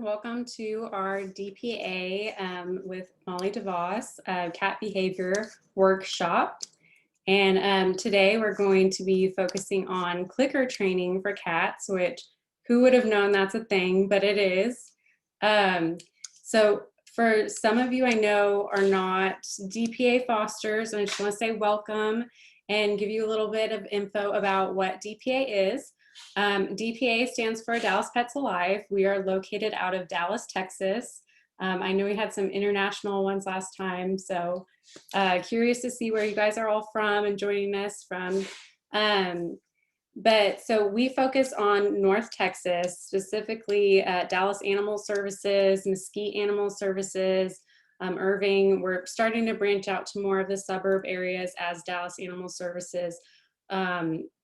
Welcome to our DPA with Molly DeVos cat behavior workshop. And today we're going to be focusing on clicker training for cats, which who would have known that's a thing, but it is. So for some of you I know are not DPA fosters, and I just want to say welcome and give you a little bit of info about what DPA is. DPA stands for Dallas Pets Alive. We are located out of Dallas, Texas. I know we had some international ones last time, so curious to see where you guys are all from and joining us from. But so we focus on North Texas, specifically Dallas Animal Services, Mesquite Animal Services, Irving. We're starting to branch out to more of the suburb areas as Dallas Animal Services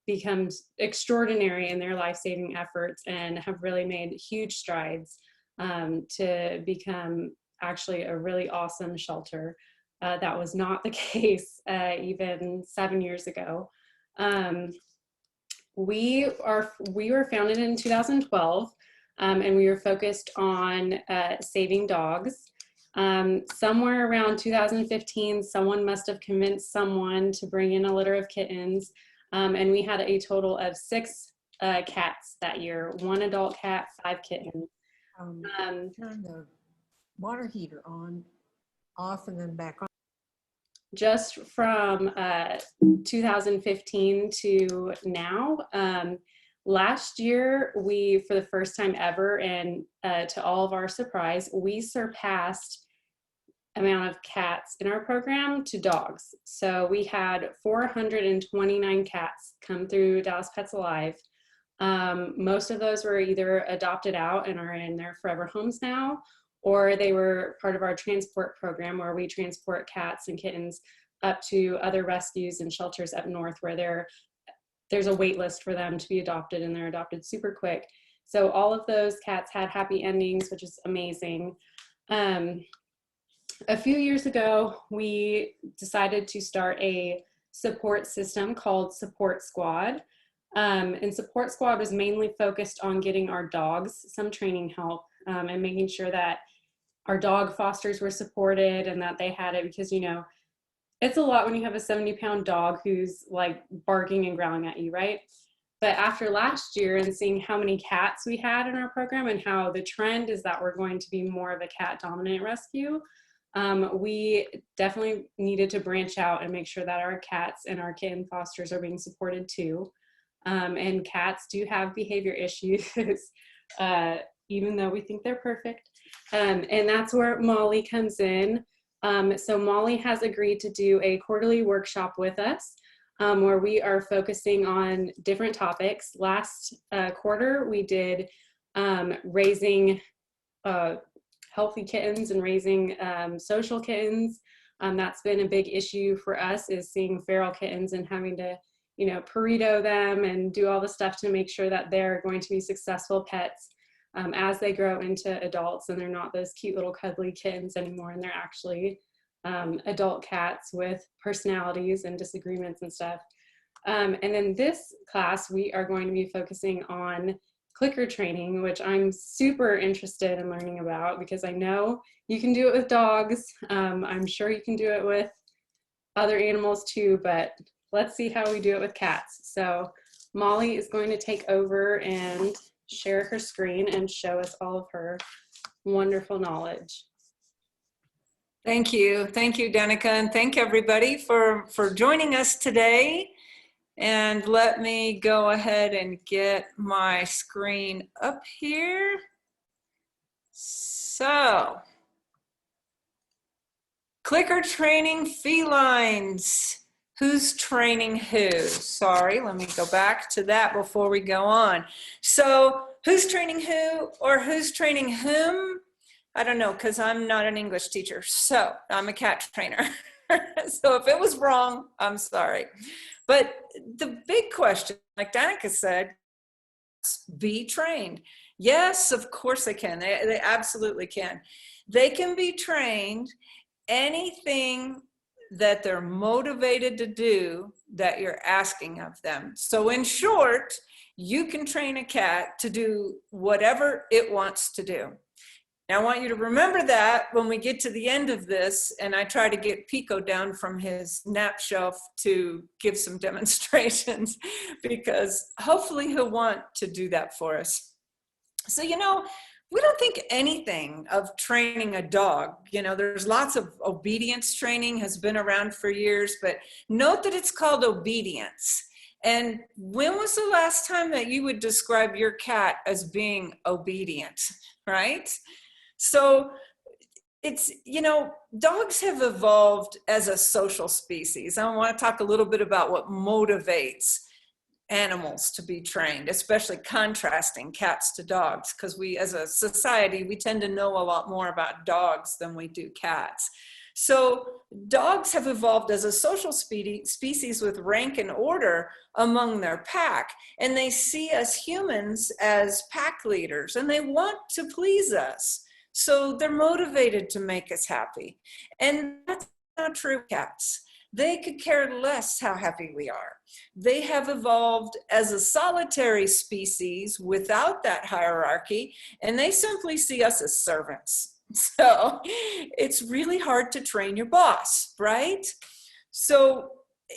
becomes extraordinary in their life-saving efforts and have really made huge strides to become actually a really awesome shelter. That was not the case even 7 years ago. We were founded in 2012, and we were focused on saving dogs. Somewhere around 2015, someone must have convinced someone to bring in a litter of kittens. And we had a total of 6 cats that year, 1 adult cat, 5 kittens. Turn the water heater on, off, and then back on. Just from 2015 to now. Last year, we, for the first time ever, and to all of our surprise, we surpassed amount of cats in our program to dogs. So we had 429 cats come through Dallas Pets Alive. Most of those were either adopted out and are in their forever homes now, or they were part of our transport program where we transport cats and kittens up to other rescues and shelters up north where there's a wait list for them to be adopted, and they're adopted super quick. So all of those cats had happy endings, which is amazing. A few years ago, we decided to start a support system called Support Squad. And Support Squad was mainly focused on getting our dogs some training help and making sure that our dog fosters were supported and that they had it, because, you know, it's a lot when you have a 70-pound dog who's like barking and growling at you, right? But after last year and seeing how many cats we had in our program and how the trend is that we're going to be more of a cat dominant rescue, we definitely needed to branch out and make sure that our cats and our kitten fosters are being supported too. And cats do have behavior issues, even though we think they're perfect. And that's where Molly comes in. So Molly has agreed to do a quarterly workshop with us where we are focusing on different topics. Last quarter, we did raising healthy kittens and raising social kittens. That's been a big issue for us, is seeing feral kittens and having to, you know, Pareto them and do all the stuff to make sure that they're going to be successful pets as they grow into adults, and they're not those cute little cuddly kittens anymore, and they're actually adult cats with personalities and disagreements and stuff. And in this class, we are going to be focusing on clicker training, which I'm super interested in learning about, because I know you can do it with dogs. I'm sure you can do it with other animals too, but let's see how we do it with cats. So Molly is going to take over and share her screen and show us all of her wonderful knowledge. Thank you, Danica, and thank everybody for joining us today. And let me go ahead and get my screen up here. So, clicker training felines. Who's training who? Sorry, let me go back to that before we go on. So, who's training who or who's training whom? I don't know, because I'm not an English teacher. So, I'm a cat trainer. So, if it was wrong, I'm sorry. But the big question, like Danica said, be trained. Yes, of course they can. They absolutely can. They can be trained. Anything that they're motivated to do that you're asking of them. So in short, you can train a cat to do whatever it wants to do. Now I want you to remember that when we get to the end of this and I try to get Pico down from his nap shelf to give some demonstrations, because hopefully he'll want to do that for us. So, we don't think anything of training a dog. There's lots of obedience training has been around for years, but note that it's called obedience. And when was the last time that you would describe your cat as being obedient, right? So it's, dogs have evolved as a social species. I want to talk a little bit about what motivates animals to be trained, especially contrasting cats to dogs, because we as a society, we tend to know a lot more about dogs than we do cats. So dogs have evolved as a social species with rank and order among their pack, and they see us humans as pack leaders, and they want to please us. So they're motivated to make us happy. And that's not true of cats. They could care less how happy we are. They have evolved as a solitary species without that hierarchy, and they simply see us as servants. So it's really hard to train your boss, right? So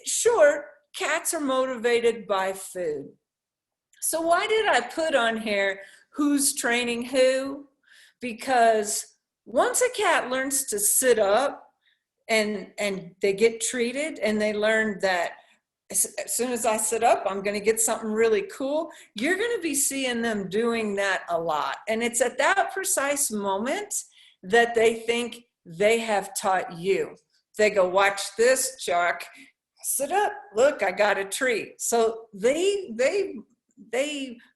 sure, cats are motivated by food. So why did I put on here who's training who? Because once a cat learns to sit up and they get treated and they learn that as soon as I sit up, I'm going to get something really cool, you're going to be seeing them doing that a lot. And it's at that precise moment that they think they have taught you. They go, watch this, Chuck. Sit up. Look, I got a treat. So they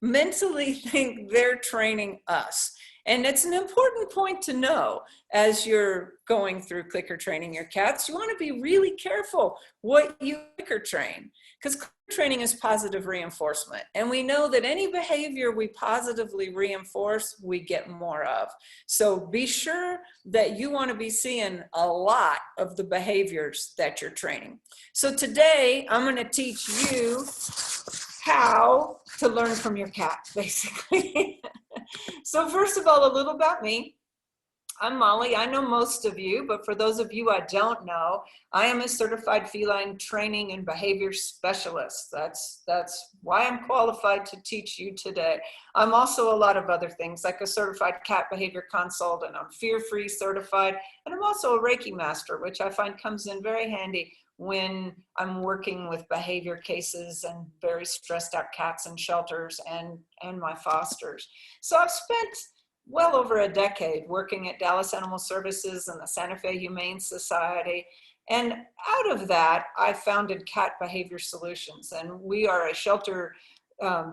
mentally think they're training us. And it's an important point to know as you're going through clicker training your cats. You want to be really careful what you clicker train, because clicker training is positive reinforcement. And we know that any behavior we positively reinforce, we get more of. So be sure that you want to be seeing a lot of the behaviors that you're training. So today I'm going to teach you how to learn from your cat, basically. So first of all, a little about me. I'm Molly. I know most of you, but for those of you I don't know, I am a certified feline training and behavior specialist. That's why I'm qualified to teach you today. I'm also a lot of other things, like a certified cat behavior consultant, and I'm fear-free certified, and I'm also a Reiki master, which I find comes in very handy when I'm working with behavior cases and very stressed out cats in shelters and my fosters. So I've spent well over a decade working at Dallas Animal Services and the Santa Fe Humane Society. And out of that, I founded Cat Behavior Solutions. And we are a shelter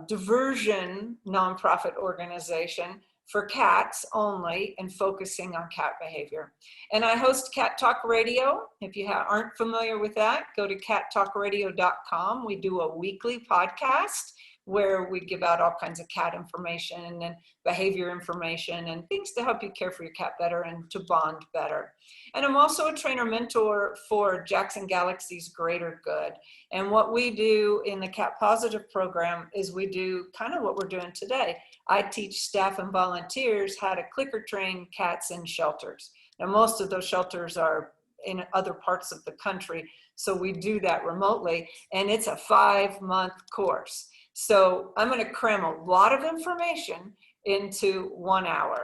diversion nonprofit organization for cats only and focusing on cat behavior. And I host Cat Talk Radio. If you aren't familiar with that, go to cattalkradio.com. We do a weekly podcast where we give out all kinds of cat information and behavior information and things to help you care for your cat better and to bond better. And I'm also a trainer mentor for Jackson Galaxy's Greater Good. And what we do in the Cat Positive program is we do kind of what we're doing today. I teach staff and volunteers how to clicker train cats in shelters. Now, most of those shelters are in other parts of the country, so we do that remotely, and it's a 5-month course. So I'm going to cram a lot of information into 1 hour.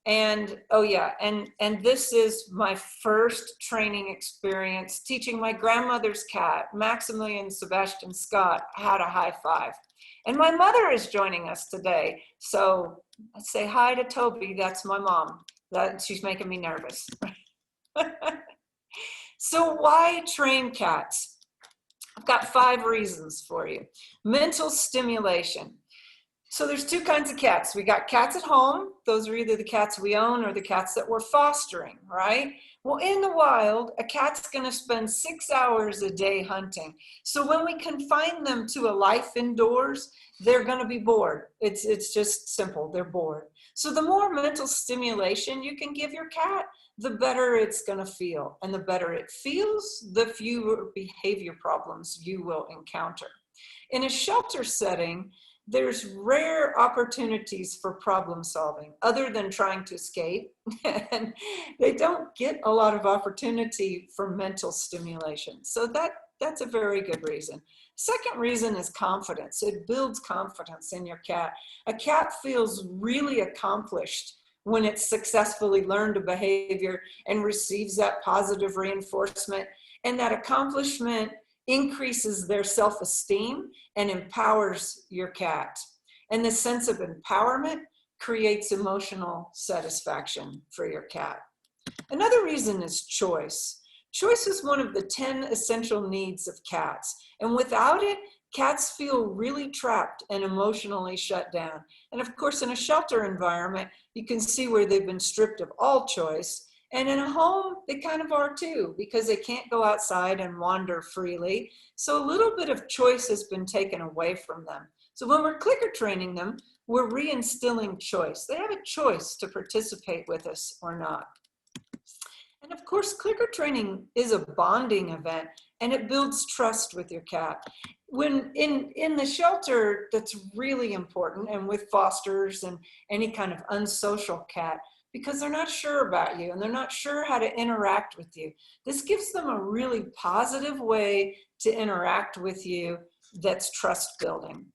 And oh yeah, and this is my first training experience teaching my grandmother's cat, Maximilian Sebastian Scott, how to high five. And my mother is joining us today. So let's say hi to Toby. That's my mom. She's making me nervous. So why train cats? I've got 5 reasons for you. Mental stimulation. So there's 2 kinds of cats. We got cats at home. Those are either the cats we own or the cats that we're fostering, right? Well, in the wild, a cat's going to spend 6 hours a day hunting. So when we confine them to a life indoors, they're going to be bored. It's just simple. They're bored. So the more mental stimulation you can give your cat, the better it's going to feel. And the better it feels, the fewer behavior problems you will encounter. In a shelter setting, there's rare opportunities for problem solving other than trying to escape. And they don't get a lot of opportunity for mental stimulation. So that's a very good reason. Second reason is confidence. It builds confidence in your cat. A cat feels really accomplished when it's successfully learned a behavior and receives that positive reinforcement. And that accomplishment increases their self-esteem and empowers your cat. And this sense of empowerment creates emotional satisfaction for your cat. Another reason is choice. Choice is one of the 10 essential needs of cats. And without it, cats feel really trapped and emotionally shut down. And of course, in a shelter environment, you can see where they've been stripped of all choice. And in a home, they kind of are too, because they can't go outside and wander freely. So a little bit of choice has been taken away from them. So when we're clicker training them, we're reinstilling choice. They have a choice to participate with us or not. And of course, clicker training is a bonding event, and it builds trust with your cat. When in the shelter, that's really important, and with fosters and any kind of unsocial cat, because they're not sure about you and they're not sure how to interact with you. This gives them a really positive way to interact with you that's trust building.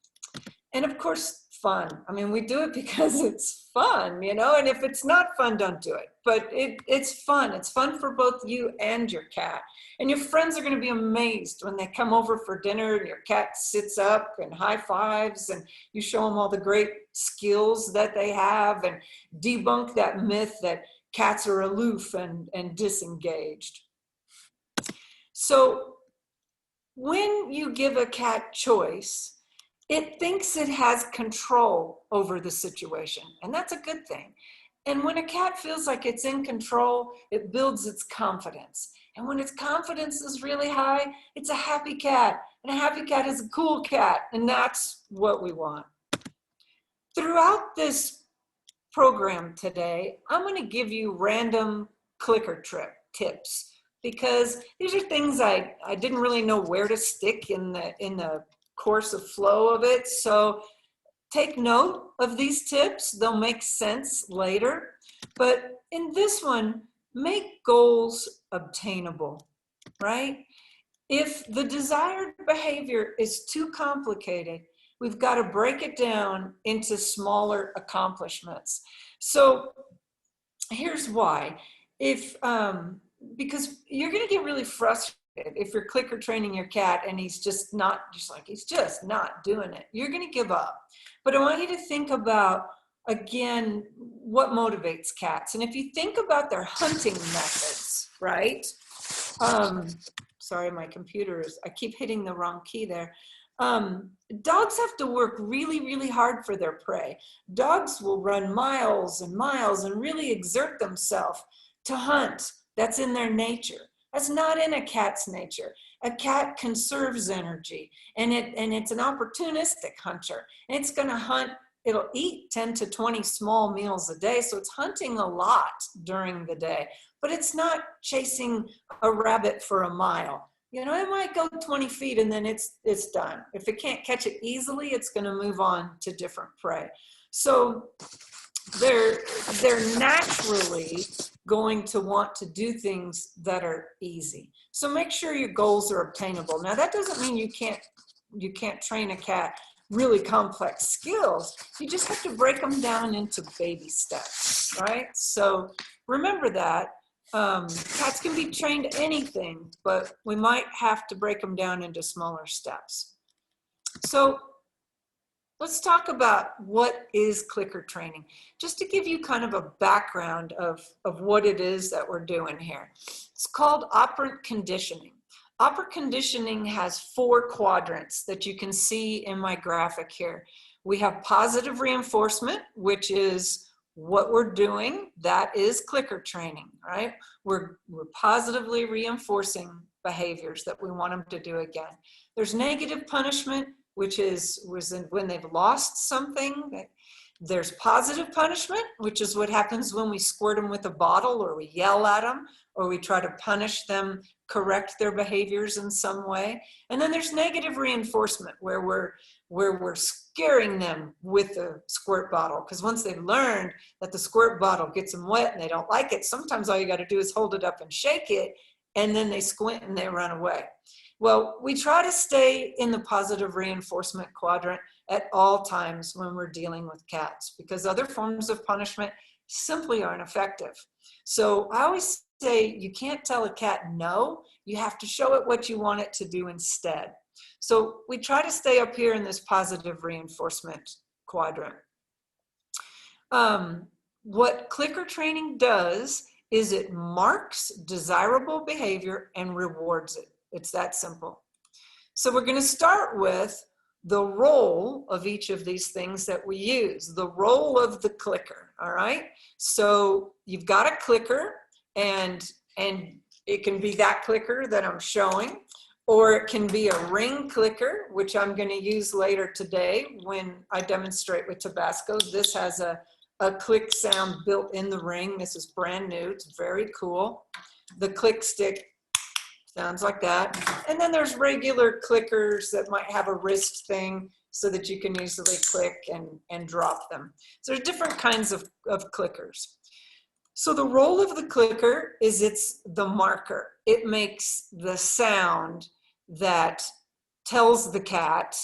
And of course, fun. I mean, we do it because it's fun, you know, and if it's not fun, don't do it. But it's fun. It's fun for both you and your cat. And your friends are going to be amazed when they come over for dinner and your cat sits up and high fives and you show them all the great skills that they have and debunk that myth that cats are aloof and disengaged. So when you give a cat choice, it thinks it has control over the situation, and that's a good thing. And when a cat feels like it's in control, it builds its confidence. And when its confidence is really high, it's a happy cat. And a happy cat is a cool cat, and that's what we want. Throughout this program today, I'm going to give you random clicker tips, because these are things I didn't really know where to stick in the course of flow of it. So take note of these tips. They'll make sense later. But in this one, make goals obtainable, right? If the desired behavior is too complicated, we've got to break it down into smaller accomplishments. So here's why. Because you're going to get really frustrated if you're clicker training your cat and he's just not doing it. You're going to give up. But I want you to think about, again, what motivates cats. And if you think about their hunting methods, right? Sorry, my computer I keep hitting the wrong key there. Dogs have to work really, really hard for their prey. Dogs will run miles and miles and really exert themselves to hunt. That's in their nature. That's not in a cat's nature. A cat conserves energy, and it's an opportunistic hunter. And it's going to hunt. It'll eat 10 to 20 small meals a day, so it's hunting a lot during the day. But it's not chasing a rabbit for a mile. You know, it might go 20 feet and then it's done. If it can't catch it easily, it's going to move on to different prey. So they're naturally going to want to do things that are easy. So make sure your goals are obtainable. Now that doesn't mean you can't train a cat really complex skills. You just have to break them down into baby steps, right? So remember that. Cats can be trained anything, but we might have to break them down into smaller steps. So let's talk about what is clicker training, just to give you kind of a background of what it is that we're doing here. It's called operant conditioning. Operant conditioning has 4 quadrants that you can see in my graphic here. We have positive reinforcement, which is what we're doing. That is clicker training, right? We're positively reinforcing behaviors that we want them to do again. There's negative punishment, which was when they've lost something. There's positive punishment, which is what happens when we squirt them with a bottle or we yell at them or we try to punish them, correct their behaviors in some way. And then there's negative reinforcement where we're scaring them with the squirt bottle, because once they've learned that the squirt bottle gets them wet and they don't like it, sometimes all you got to do is hold it up and shake it, and then they squint and they run away. Well, we try to stay in the positive reinforcement quadrant at all times when we're dealing with cats, because other forms of punishment simply aren't effective. So I always say you can't tell a cat no, you have to show it what you want it to do instead. So we try to stay up here in this positive reinforcement quadrant. What clicker training does is it marks desirable behavior and rewards it. It's that simple. So we're going to start with the role of each of these things that we use, the role of the clicker, all right? So you've got a clicker, and it can be that clicker that I'm showing, or it can be a ring clicker, which I'm going to use later today when I demonstrate with Tabasco. This has a click sound built in the ring. This is brand new. It's very cool. The click stick sounds like that. And then there's regular clickers that might have a wrist thing so that you can easily click and drop them. So there's different kinds of clickers. So the role of the clicker is it's the marker. It makes the sound that tells the cat,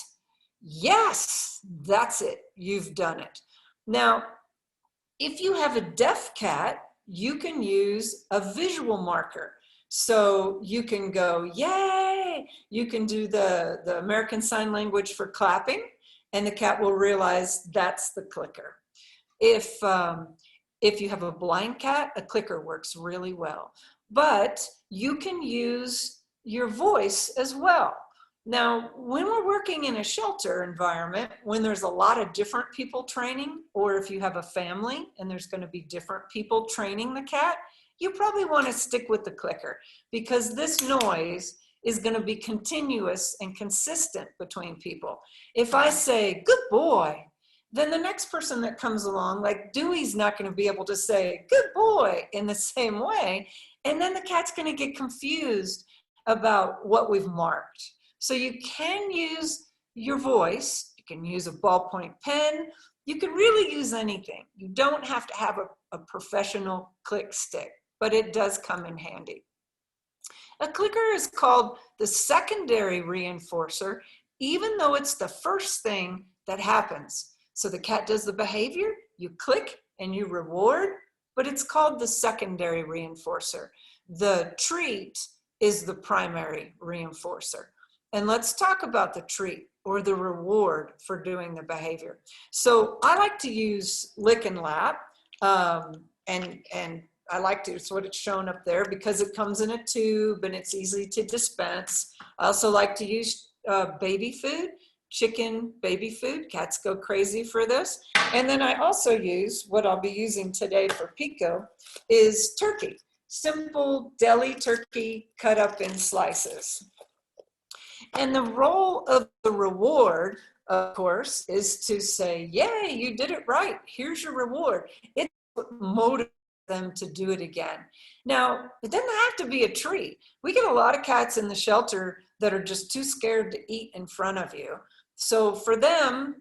yes, that's it, you've done it. Now, if you have a deaf cat, you can use a visual marker. So you can go, yay! You can do the American Sign Language for clapping, and the cat will realize that's the clicker. If you have a blind cat, a clicker works really well. But you can use your voice as well. Now, when we're working in a shelter environment, when there's a lot of different people training, or if you have a family and there's going to be different people training the cat, you probably want to stick with the clicker, because this noise is going to be continuous and consistent between people. If I say, good boy, then the next person that comes along, like Dewey's not going to be able to say, good boy, in the same way. And then the cat's going to get confused about what we've marked. So you can use your voice. You can use a ballpoint pen. You can really use anything. You don't have to have a professional click stick, but it does come in handy. A clicker is called the secondary reinforcer, even though it's the first thing that happens. So the cat does the behavior, you click and you reward, but it's called the secondary reinforcer. The treat is the primary reinforcer. And let's talk about the treat or the reward for doing the behavior. So I like to use Lick and Lap, and I like to, it's what it's shown up there because it comes in a tube and it's easy to dispense. I also like to use baby food, chicken baby food. Cats go crazy for this. And then I also use, what I'll be using today for Pico, is turkey. Simple deli turkey cut up in slices. And the role of the reward, of course, is to say, yay, you did it right. Here's your reward. It's what motivates them to do it again. Now, it doesn't have to be a treat. We get a lot of cats in the shelter that are just too scared to eat in front of you. So for them,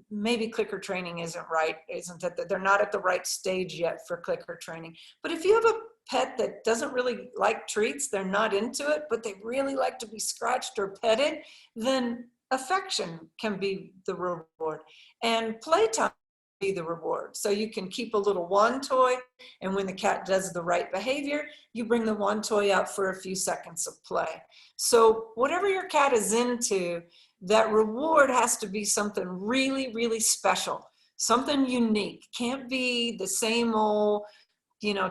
maybe clicker training isn't right, isn't that they're not at the right stage yet for clicker training. But if you have a pet that doesn't really like treats, they're not into it, but they really like to be scratched or petted, then affection can be the reward. And playtime can be the reward. So you can keep a little wand toy, and when the cat does the right behavior, you bring the wand toy out for a few seconds of play. So whatever your cat is into, that reward has to be something really, really special, something unique. Can't be the same old,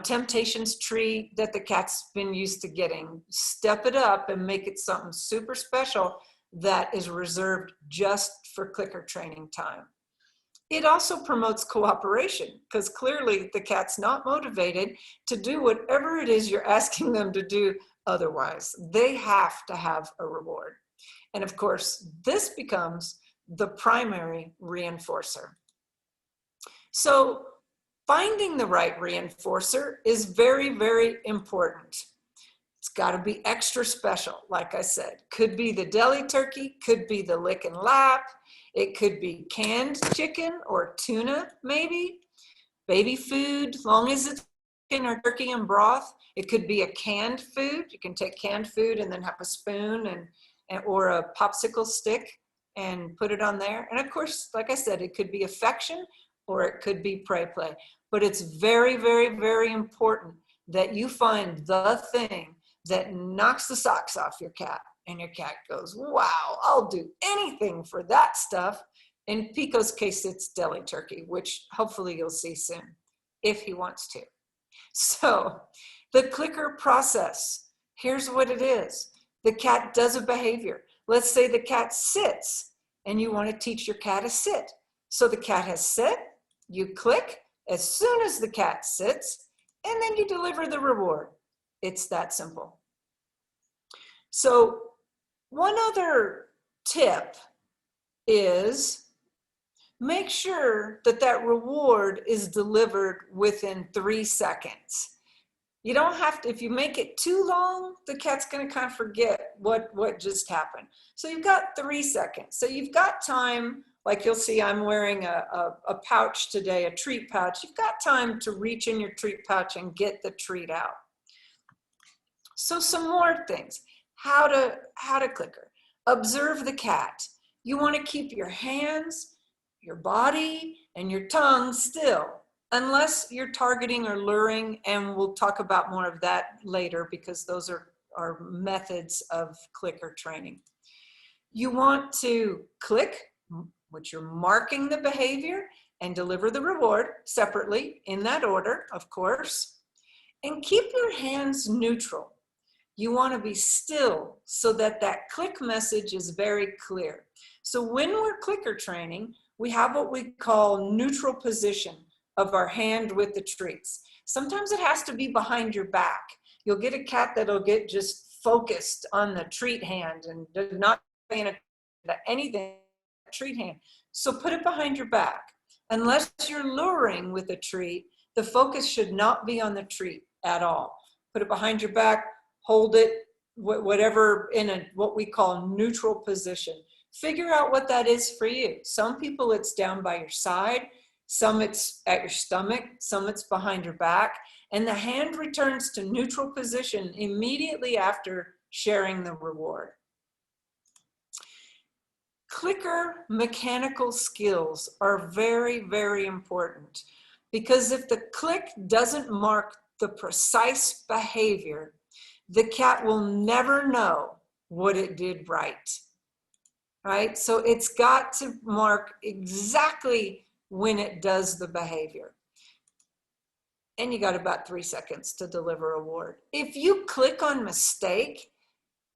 Temptations treat that the cat's been used to getting. Step it up and make it something super special that is reserved just for clicker training time. It also promotes cooperation, because clearly the cat's not motivated to do whatever it is you're asking them to do otherwise. They have to have a reward. And of course, this becomes the primary reinforcer. So finding the right reinforcer is very, very important. It's got to be extra special, like I said. Could be the deli turkey, could be the lick and lap. It could be canned chicken or tuna, maybe. Baby food, long as it's chicken or turkey and broth. It could be a canned food. You can take canned food and then have a spoon or a popsicle stick and put it on there. And of course, like I said, it could be affection or it could be pray play. But it's very, very, very important that you find the thing that knocks the socks off your cat. And your cat goes, wow, I'll do anything for that stuff. In Pico's case, it's deli turkey, which hopefully you'll see soon, if he wants to. So the clicker process, here's what it is. The cat does a behavior. Let's say the cat sits and you want to teach your cat to sit. So the cat has sit, you click as soon as the cat sits, and then you deliver the reward. It's that simple. So one other tip is make sure that that reward is delivered within 3 seconds. You don't have to, if you make it too long, the cat's going to kind of forget what just happened. So you've got 3 seconds. So you've got time, like you'll see I'm wearing a pouch today, a treat pouch. You've got time to reach in your treat pouch and get the treat out. So some more things. How to clicker. Observe the cat. You want to keep your hands, your body, and your tongue still, unless you're targeting or luring, and we'll talk about more of that later because those are methods of clicker training. You want to click, which you're marking the behavior, and deliver the reward separately in that order, of course, and keep your hands neutral. You want to be still so that that click message is very clear. So when we're clicker training, we have what we call neutral position of our hand with the treats. Sometimes it has to be behind your back. You'll get a cat that'll get just focused on the treat hand and not paying attention to anything, treat hand. So put it behind your back. Unless you're luring with a treat, the focus should not be on the treat at all. Put it behind your back, hold it, whatever, in a what we call neutral position. Figure out what that is for you. Some people it's down by your side, some it's at your stomach, some it's behind your back, and the hand returns to neutral position immediately after sharing the reward. Clicker mechanical skills are very, very important because if the click doesn't mark the precise behavior, the cat will never know what it did right? So it's got to mark exactly when it does the behavior. And you got about 3 seconds to deliver a reward. If you click on mistake,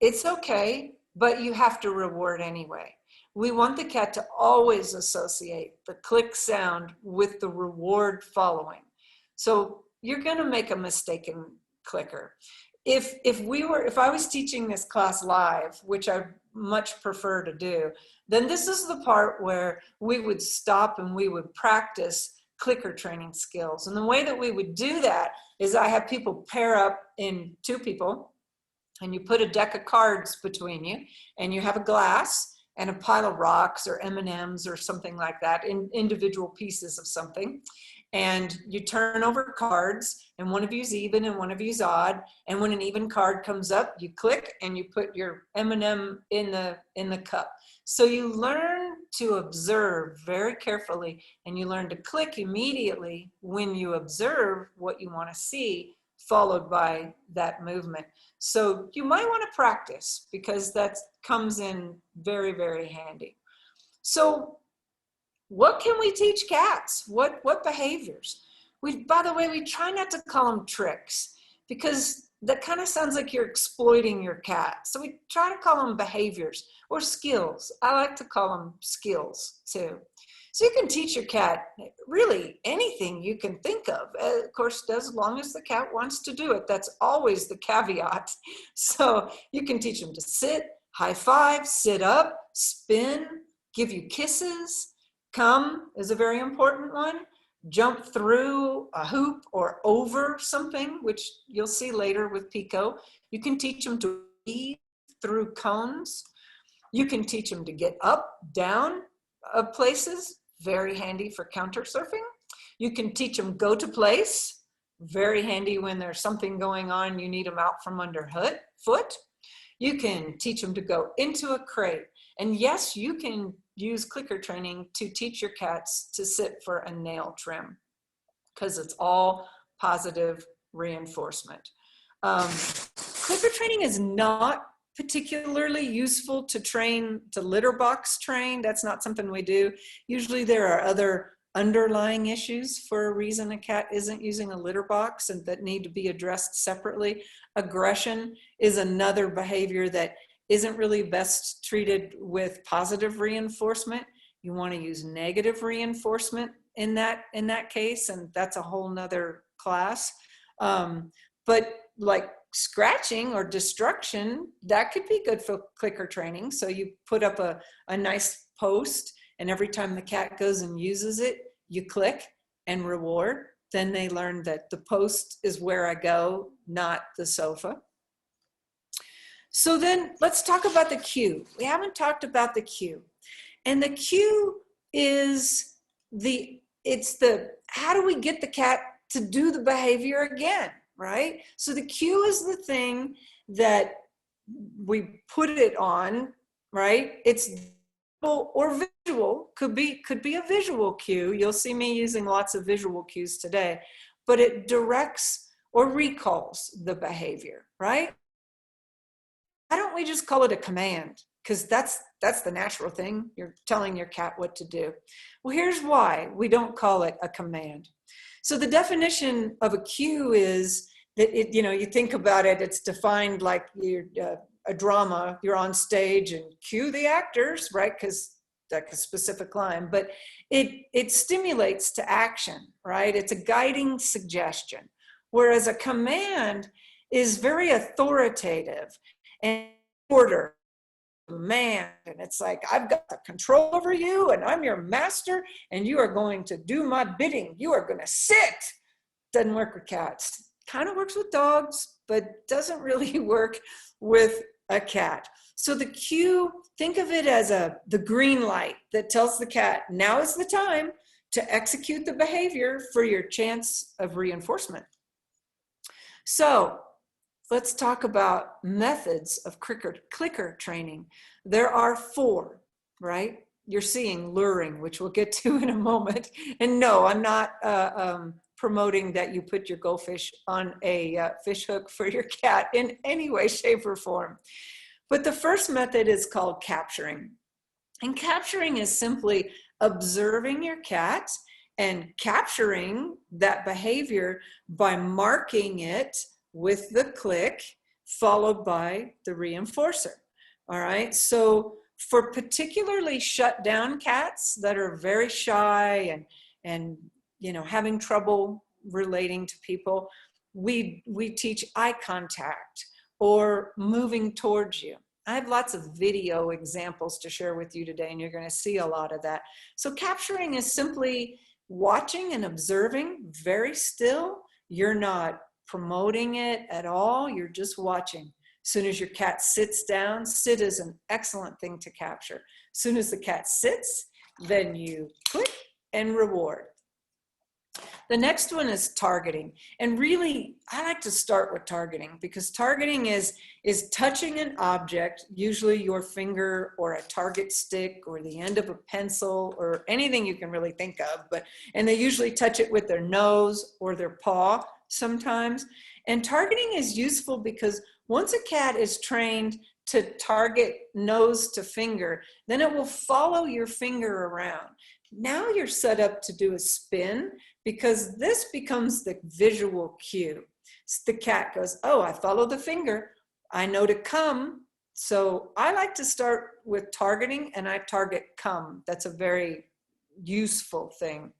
it's okay, but you have to reward anyway. We want the cat to always associate the click sound with the reward following. So you're going to make a mistaken clicker. If I was teaching this class live, which I much prefer to do, then this is the part where we would stop and we would practice clicker training skills. And the way that we would do that is I have people pair up in 2 people, and you put a deck of cards between you, and you have a glass and a pile of rocks or M&Ms or something like that, in individual pieces of something. And you turn over cards, and one of you's even and one of you's odd. And when an even card comes up, you click and you put your M&M in the cup. So you learn to observe very carefully, and you learn to click immediately when you observe what you want to see, followed by that movement. So you might want to practice because that comes in very, very handy. So what can we teach cats? What behaviors? By the way, we try not to call them tricks because that kind of sounds like you're exploiting your cat. So we try to call them behaviors or skills. I like to call them skills too. So you can teach your cat really anything you can think of. Of course, as long as the cat wants to do it. That's always the caveat. So you can teach them to sit, high five, sit up, spin, give you kisses. Come is a very important one. jump through a hoop or over something, which you'll see later with Pico. You can teach them to weave through cones. You can teach them to get up, down of places, very handy for counter surfing. You can teach them go to place, very handy when there's something going on, you need them out from under foot. You can teach them to go into a crate. And yes, you can use clicker training to teach your cats to sit for a nail trim, because it's all positive reinforcement. Clicker training is not particularly useful to train, to litter box train. That's not something we do. Usually there are other underlying issues for a reason a cat isn't using a litter box and that need to be addressed separately. Aggression is another behavior that isn't really best treated with positive reinforcement. You want to use negative reinforcement in that case, and that's a whole nother class. But like scratching or destruction, that could be good for clicker training. So you put up a nice post, and every time the cat goes and uses it, you click and reward. Then they learn that the post is where I go, not the sofa. So then let's talk about the cue. We haven't talked about the cue. And the cue is how do we get the cat to do the behavior again, right? So the cue is the thing that we put it on, right? It's or visual, could be a visual cue. You'll see me using lots of visual cues today, but it directs or recalls the behavior, right? Why don't we just call it a command? Because that's the natural thing. You're telling your cat what to do. Well, here's why we don't call it a command. So the definition of a cue is that you think about it, it's defined like a drama, you're on stage and cue the actors, right? Because that's a specific line, but it stimulates to action, right? It's a guiding suggestion. Whereas a command is very authoritative and order, command, and it's like, I've got the control over you and I'm your master and you are going to do my bidding. You are going to sit. Doesn't work with cats. Kind of works with dogs, but doesn't really work with a cat. So the cue, think of it as the green light that tells the cat, now is the time to execute the behavior for your chance of reinforcement. So let's talk about methods of clicker training. There are 4, right? You're seeing luring, which we'll get to in a moment. And no, I'm not promoting that you put your goldfish on a fish hook for your cat in any way, shape, or form. But the first method is called capturing. And capturing is simply observing your cat and capturing that behavior by marking it with the click followed by the reinforcer. All right, so for particularly shut down cats that are very shy and having trouble relating to people, we teach eye contact or moving towards you. I have lots of video examples to share with you today, and you're going to see a lot of that. So capturing is simply watching and observing very still. You're not promoting it at all. You're just watching. As soon as your cat sits down, sit is an excellent thing to capture. As soon as the cat sits, then you click and reward. The next one is targeting. And really, I like to start with targeting because targeting is touching an object, usually your finger or a target stick or the end of a pencil or anything you can really think of, and they usually touch it with their nose or their paw sometimes. And targeting is useful because once a cat is trained to target nose to finger, then it will follow your finger around. Now you're set up to do a spin because this becomes the visual cue. The cat goes, oh, I follow the finger. I know to come. So I like to start with targeting, and I target come. That's a very useful thing.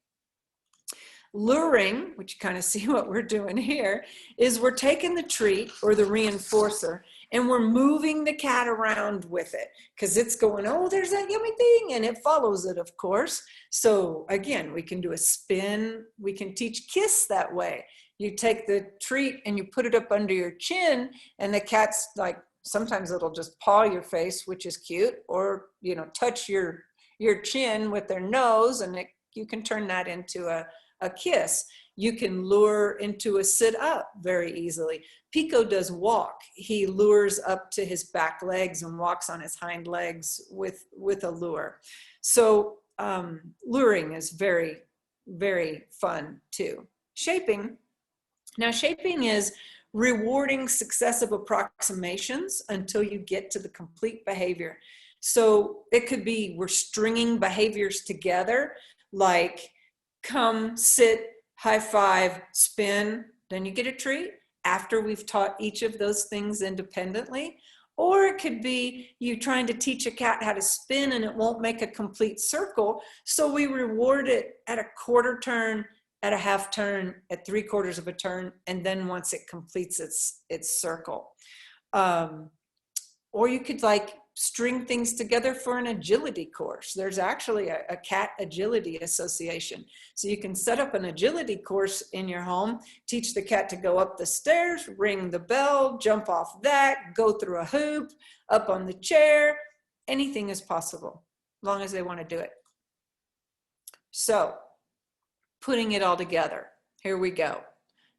Luring, which you kind of see what we're doing here, is we're taking the treat or the reinforcer And we're moving the cat around with it because it's going, oh, there's that yummy thing. And it follows it, of course. So again, we can do a spin. We can teach kiss that way. You take the treat and you put it up under your chin, and the cat's like, sometimes it'll just paw your face, which is cute, or, you know, touch your chin with their nose, and you can turn that into a kiss. You can lure into a sit up very easily. Pico does walk. He lures up to his back legs and walks on his hind legs with a lure. So luring is very, very fun too. Shaping. Now shaping is rewarding successive approximations until you get to the complete behavior. So it could be we're stringing behaviors together, like come, sit, high five, spin, then you get a treat after we've taught each of those things independently. Or it could be you trying to teach a cat how to spin and it won't make a complete circle. So we reward it at a quarter turn, at a half turn, at 3/4 of a turn, and then once it completes its circle. Or you could like string things together for an agility course. There's actually a cat agility association. So you can set up an agility course in your home, teach the cat to go up the stairs, ring the bell, jump off that, go through a hoop, up on the chair. Anything is possible, as long as they want to do it. So putting it all together, here we go.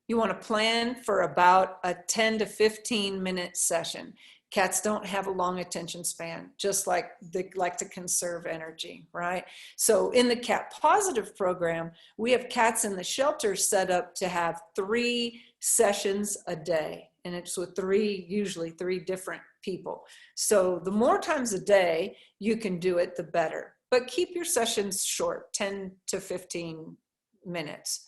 You want to plan for about a 10 to 15 minute session. Cats don't have a long attention span, just like they like to conserve energy, right? So in the Cat Positive program, we have cats in the shelter set up to have 3 sessions a day. And it's with usually three different people. So the more times a day you can do it, the better. But keep your sessions short, 10 to 15 minutes.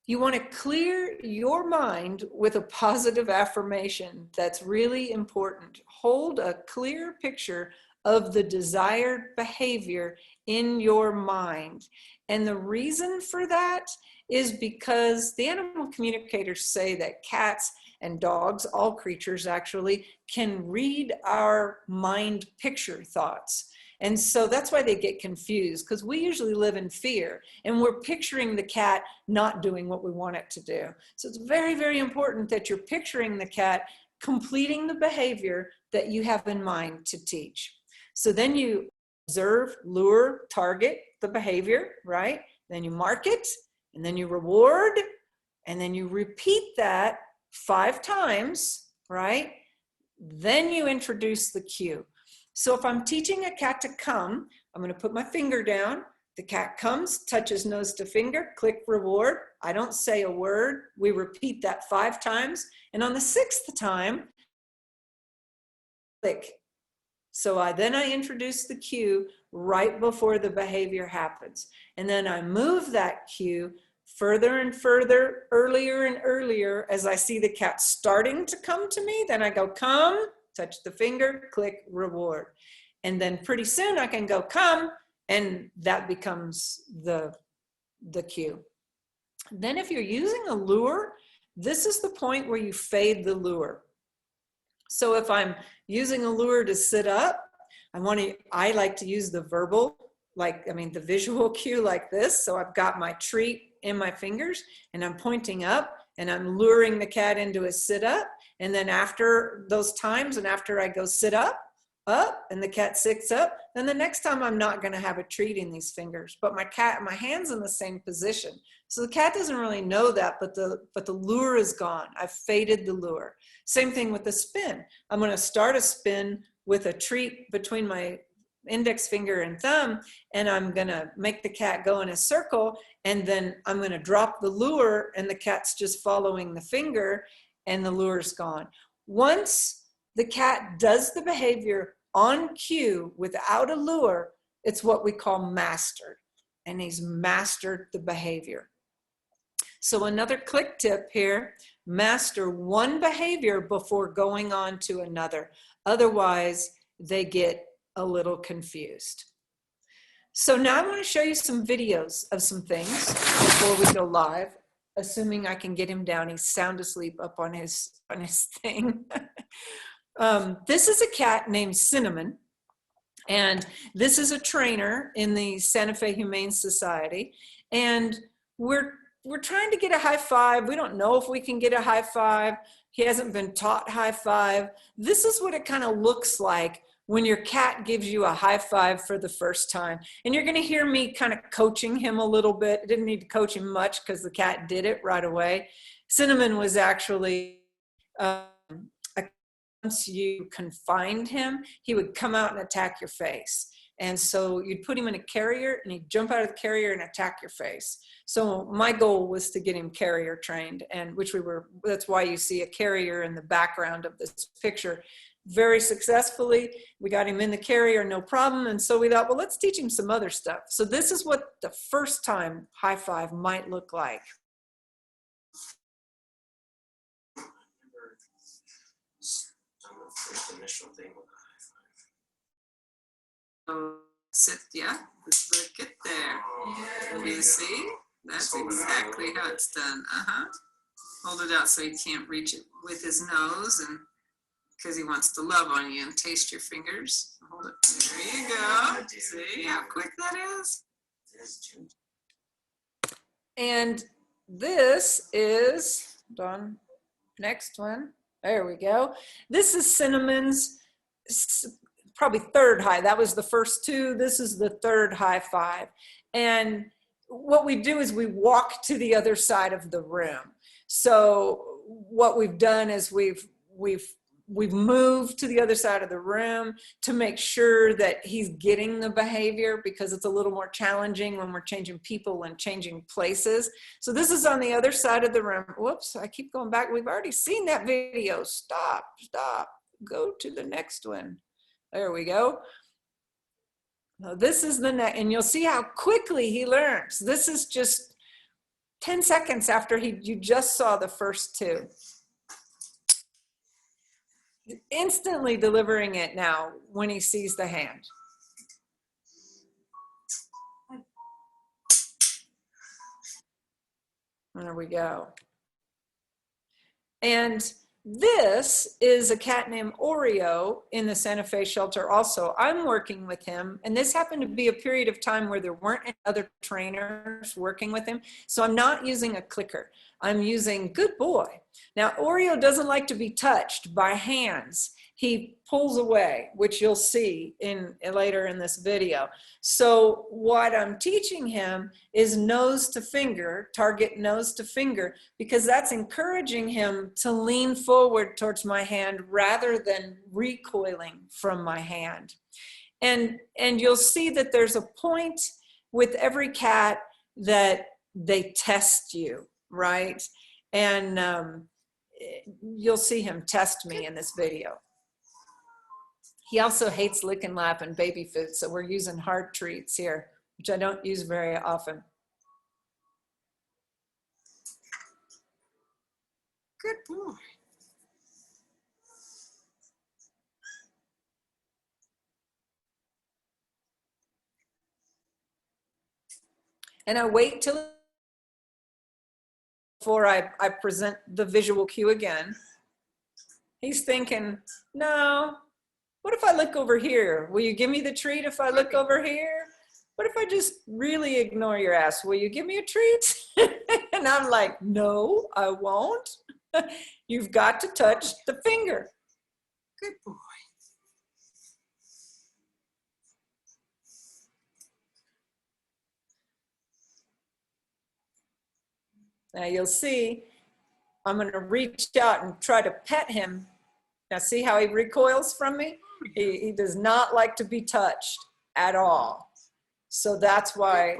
You want to clear your mind with a positive affirmation. That's really important. Hold a clear picture of the desired behavior in your mind. And the reason for that is because the animal communicators say that cats and dogs, all creatures actually, can read our mind picture thoughts. And so that's why they get confused, because we usually live in fear and we're picturing the cat not doing what we want it to do. So it's very, very important that you're picturing the cat completing the behavior that you have in mind to teach. So then you observe, lure, target the behavior, right? Then you mark it, and then you reward, and then you repeat that 5 times, right? Then you introduce the cue. So if I'm teaching a cat to come, I'm going to put my finger down. The cat comes, touches nose to finger, click reward. I don't say a word. We repeat that 5 times. And on the 6th time, click. So then I introduce the cue right before the behavior happens. And then I move that cue further and further, earlier and earlier, as I see the cat starting to come to me. Then I go, come. Touch the finger, click reward. And then pretty soon I can go come, and that becomes the cue. Then if you're using a lure, this is the point where you fade the lure. So if I'm using a lure to sit up, I like to use the verbal, the visual cue like this. So I've got my treat in my fingers and I'm pointing up and I'm luring the cat into a sit up. And then after those times, and after I go sit up, and the cat sits up, then the next time I'm not going to have a treat in these fingers, but my hand's in the same position. So the cat doesn't really know that, but the lure is gone. I've faded the lure. Same thing with the spin. I'm going to start a spin with a treat between my index finger and thumb, and I'm going to make the cat go in a circle, and then I'm going to drop the lure, and the cat's just following the finger, and the lure's gone. Once the cat does the behavior on cue without a lure, it's what we call mastered, and he's mastered the behavior. So another click tip here, master one behavior before going on to another. Otherwise, they get a little confused. So now I'm going to show you some videos of some things before we go live, assuming I can get him down. He's sound asleep up on his thing. This is a cat named Cinnamon, and this is a trainer in the Santa Fe Humane Society, and we're trying to get a high five. We don't know if we can get a high five. He hasn't been taught high five. This is what it kind of looks like when your cat gives you a high five for the first time. And you're going to hear me kind of coaching him a little bit. I didn't need to coach him much because the cat did it right away. Cinnamon was actually, once you confined him, he would come out and attack your face. And so you'd put him in a carrier and he'd jump out of the carrier and attack your face. So my goal was to get him carrier trained, and that's why you see a carrier in the background of this picture. Very successfully, we got him in the carrier, no problem. And so we thought, well, let's teach him some other stuff. So this is what the first time high five might look like. First initial thing with Sit, yeah, look at there. You see? That's exactly how it's done. Hold it out so he can't reach it with his nose, and because he wants to love on you and taste your fingers. Hold it. There you go. See how quick that is? And this is, done. Next one. There we go. This is Cinnamon's probably third high. That was the first two. This is the third high five. And what we do is we walk to the other side of the room. So what we've done is we've moved to the other side of the room to make sure that he's getting the behavior, because it's a little more challenging when we're changing people and changing places. So this is on the other side of the room. Whoops, I keep going back. We've already seen that video. Stop. Go to the next one. There we go. Now this is the next, and you'll see how quickly he learns. This is just 10 seconds after you just saw the first two. Instantly delivering it now when he sees the hand. There we go. And this is a cat named Oreo in the Santa Fe shelter also. I'm working with him, and this happened to be a period of time where there weren't any other trainers working with him. So I'm not using a clicker. I'm using good boy. Now, Oreo doesn't like to be touched by hands. He pulls away, which you'll see later in this video. So what I'm teaching him is nose to finger, target nose to finger, because that's encouraging him to lean forward towards my hand rather than recoiling from my hand. And you'll see that there's a point with every cat that they test you, right? And you'll see him test me in this video. He also hates lick and lap and baby food, so we're using hard treats here, which I don't use very often. Good boy. And I wait till before I present the visual cue again. He's thinking, no, what if I look over here? Will you give me the treat if I look over here? What if I just really ignore your ass? Will you give me a treat? And I'm like, no, I won't. You've got to touch the finger. Good boy. Now you'll see, I'm going to reach out and try to pet him. Now see how he recoils from me? He does not like to be touched at all. So that's why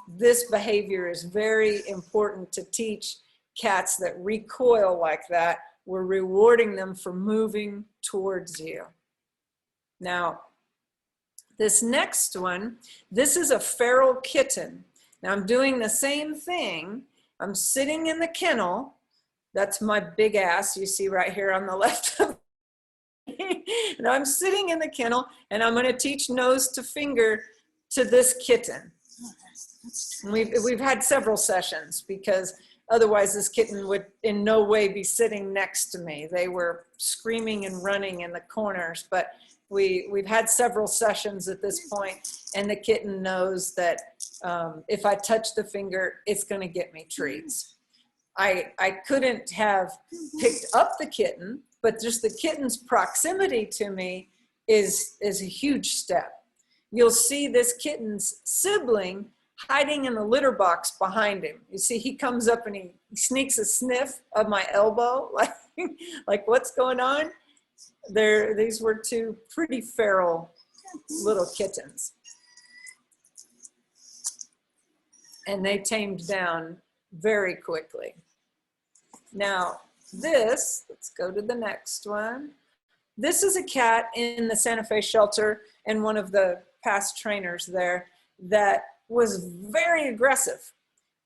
this behavior is very important to teach cats that recoil like that. We're rewarding them for moving towards you. Now, this next one, this is a feral kitten. Now I'm doing the same thing. I'm sitting in the kennel. That's my big ass you see right here on the left. And I'm sitting in the kennel, and I'm going to teach nose to finger to this kitten. And we've had several sessions because Otherwise, this kitten would in no way be sitting next to me. They were screaming and running in the corners, but we've had several sessions at this point, and the kitten knows that if I touch the finger, it's going to get me treats. I couldn't have picked up the kitten, but just the kitten's proximity to me is a huge step. You'll see this kitten's sibling hiding in the litter box behind him. You see, he comes up and he sneaks a sniff of my elbow, like what's going on? These were two pretty feral little kittens. And they tamed down very quickly. Now this, let's go to the next one. This is a cat in the Santa Fe shelter, and one of the past trainers there that was very aggressive,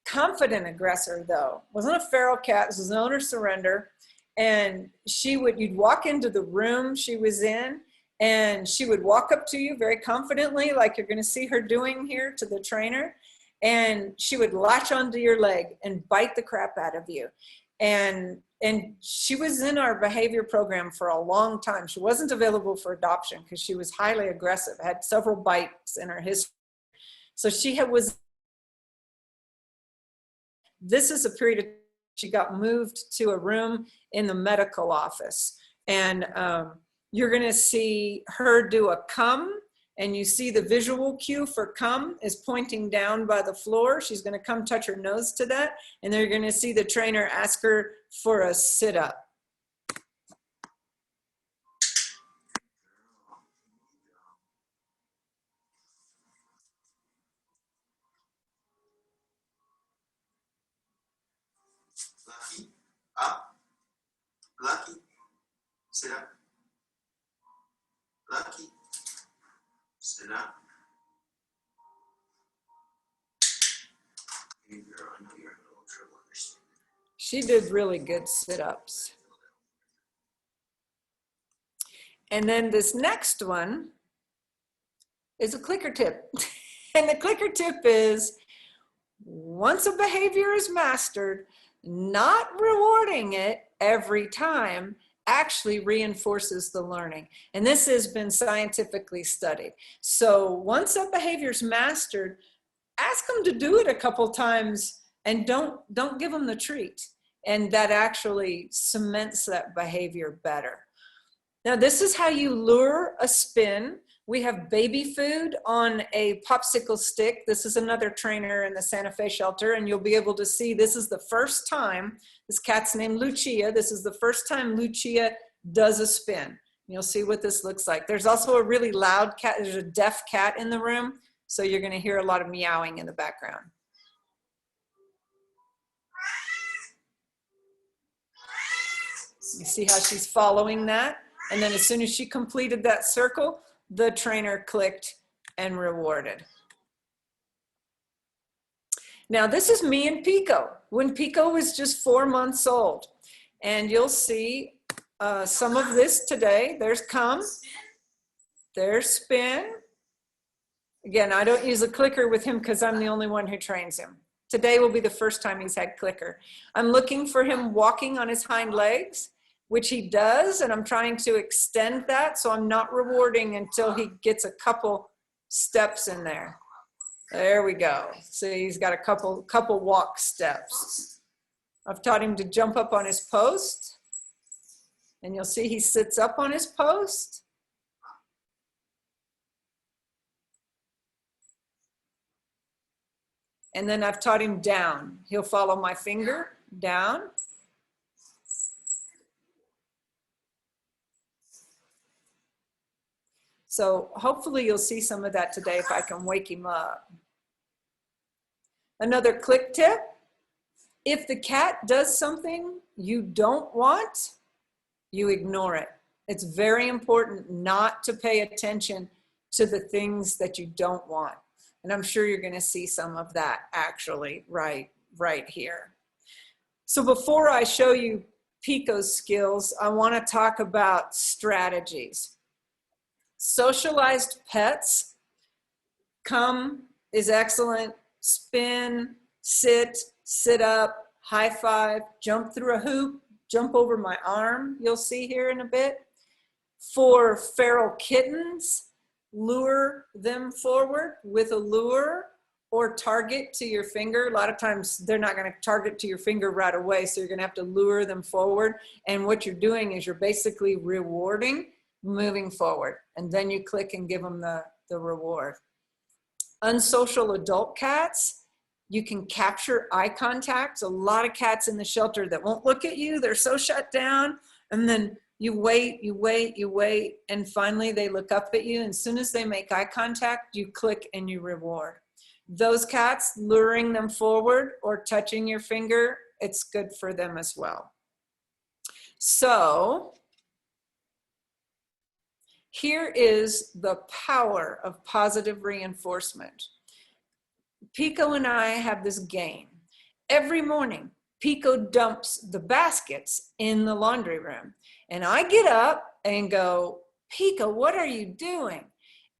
confident aggressor though. Wasn't a feral cat, this was an owner surrender. And you'd walk into the room she was in, and she would walk up to you very confidently, like you're gonna see her doing here to the trainer. And she would latch onto your leg and bite the crap out of you. And she was in our behavior program for a long time. She wasn't available for adoption because she was highly aggressive, had several bites in her history. So this is a period of, she got moved to a room in the medical office. And you're gonna see her do a come, and you see the visual cue for come is pointing down by the floor. She's gonna come touch her nose to that, and they're gonna see the trainer ask her for a sit up. Lucky, up, Lucky, sit up, Lucky, sit up. Hey girl, I know you're having a little trouble understanding. She did really good sit-ups. And then this next one is a clicker tip. And the clicker tip is, once a behavior is mastered, not rewarding it every time actually reinforces the learning. And this has been scientifically studied. So once a behavior is mastered, ask them to do it a couple times and don't give them the treat. And that actually cements that behavior better. Now, this is how you lure a spin. We have baby food on a popsicle stick. This is another trainer in the Santa Fe shelter, and you'll be able to see this is the first time, this cat's named Lucia. This is the first time Lucia does a spin. You'll see what this looks like. There's also a really loud cat. There's a deaf cat in the room, so you're gonna hear a lot of meowing in the background. You see how she's following that? And then as soon as she completed that circle, the trainer clicked and rewarded. Now this is me and Pico, when Pico was just 4 months old. And you'll see some of this today. There's come, there's spin. Again, I don't use a clicker with him because I'm the only one who trains him. Today will be the first time he's had clicker. I'm looking for him walking on his hind legs, which he does, and I'm trying to extend that, so I'm not rewarding until he gets a couple steps in there. There we go. So he's got a couple walk steps. I've taught him to jump up on his post, and you'll see he sits up on his post. And then I've taught him down. He'll follow my finger down. So hopefully you'll see some of that today if I can wake him up. Another click tip, if the cat does something you don't want, you ignore it. It's very important not to pay attention to the things that you don't want. And I'm sure you're gonna see some of that actually right here. So before I show you Pico's skills, I wanna talk about strategies. Socialized pets, come is excellent, spin, sit up, high five, jump through a hoop, jump over my arm, you'll see here in a bit. For feral kittens, lure them forward with a lure or target to your finger. A lot of times they're not going to target to your finger right away, so you're going to have to lure them forward. And what you're doing is you're basically rewarding moving forward. And then you click and give them the reward. Unsocial adult cats, you can capture eye contact. A lot of cats in the shelter that won't look at you, they're so shut down. And then you wait, you wait, you wait, and finally they look up at you. And as soon as they make eye contact, you click and you reward. Those cats, luring them forward or touching your finger, it's good for them as well. So here is the power of positive reinforcement. Pico and I have this game. Every morning, Pico dumps the baskets in the laundry room. And I get up and go, Pico, what are you doing?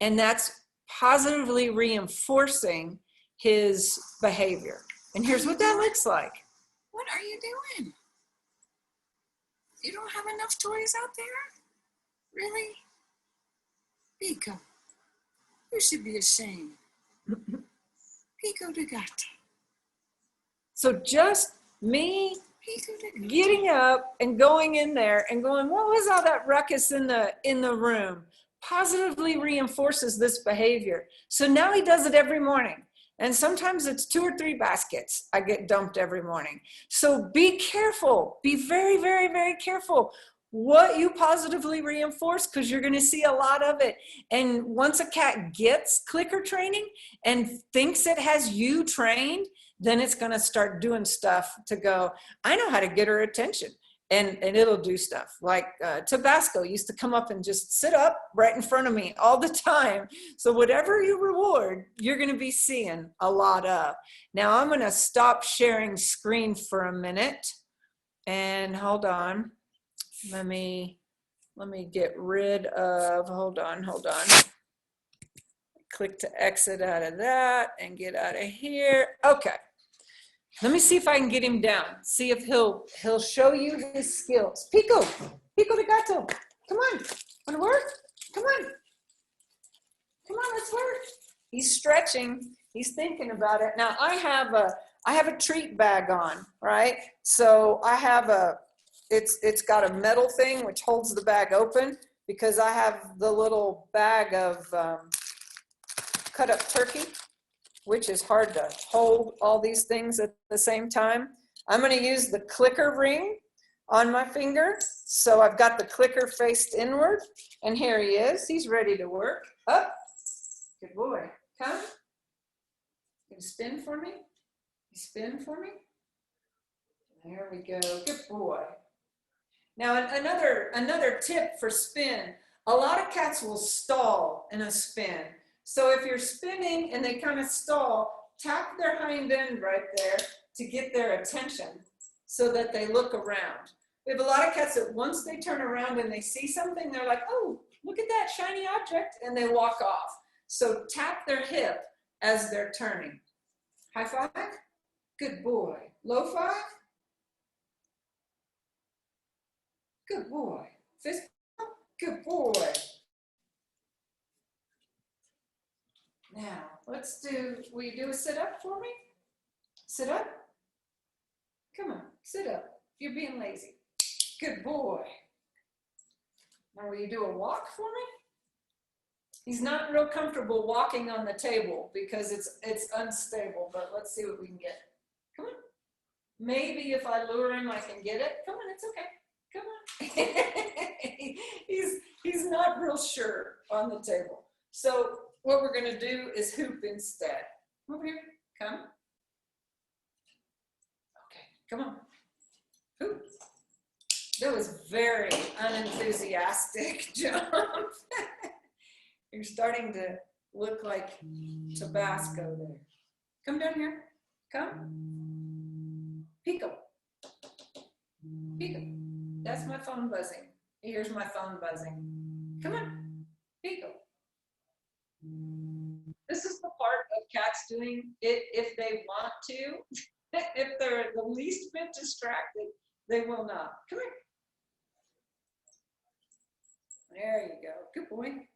And that's positively reinforcing his behavior. And here's what that looks like. What are you doing? You don't have enough toys out there? Really? Pico, you should be ashamed. Pico de gato. So just me Pico de gato. getting up and going in there and going, what was all that ruckus in the room? Positively reinforces this behavior. So now he does it every morning. And sometimes it's 2 or 3 baskets I get dumped every morning. So be careful. Be very, very, very careful what you positively reinforce, because you're going to see a lot of it. And once a cat gets clicker training and thinks it has you trained, then it's going to start doing stuff to go, I know how to get her attention. And it'll do stuff like Tabasco used to come up and just sit up right in front of me all the time. So whatever you reward, you're going to be seeing a lot of. Now I'm going to stop sharing screen for a minute and hold on. Let me get rid of, hold on. Click to exit out of that and get out of here. Okay. Let me see if I can get him down. See if he'll show you his skills. Pico de gato. Come on. Wanna work? Come on, let's work. He's stretching. He's thinking about it. Now I have a treat bag on, right? So I have it's got a metal thing which holds the bag open, because I have the little bag of cut up turkey, which is hard to hold all these things at the same time. I'm going to use the clicker ring on my finger. So I've got the clicker faced inward, and here he is. He's ready to work. Up. Good boy. Come. Can you spin for me? You spin for me? There we go. Good boy. Now another tip for spin. A lot of cats will stall in a spin. So if you're spinning and they kind of stall, tap their hind end right there to get their attention so that they look around. We have a lot of cats that once they turn around and they see something, they're like, oh, look at that shiny object, and they walk off. So tap their hip as they're turning. High five. Good boy. Low five. Good boy. Fist bump. Good boy. Now, will you do a sit up for me? Sit up. Come on, sit up. You're being lazy. Good boy. Now, will you do a walk for me? He's not real comfortable walking on the table because it's unstable, but let's see what we can get. Come on. Maybe if I lure him, I can get it. Come on, it's okay. Come on. he's not real sure on the table. So what we're going to do is hoop instead. Over here. Come. Okay, come on. Hoop. That was very unenthusiastic jump. You're starting to look like Tabasco there. Come down here. Come. Pico. Pico. That's my phone buzzing. Here's my phone buzzing. Come on. Pico. This is the part of cats doing it if they want to. If they're the least bit distracted, they will not. Come here. There you go. Good boy.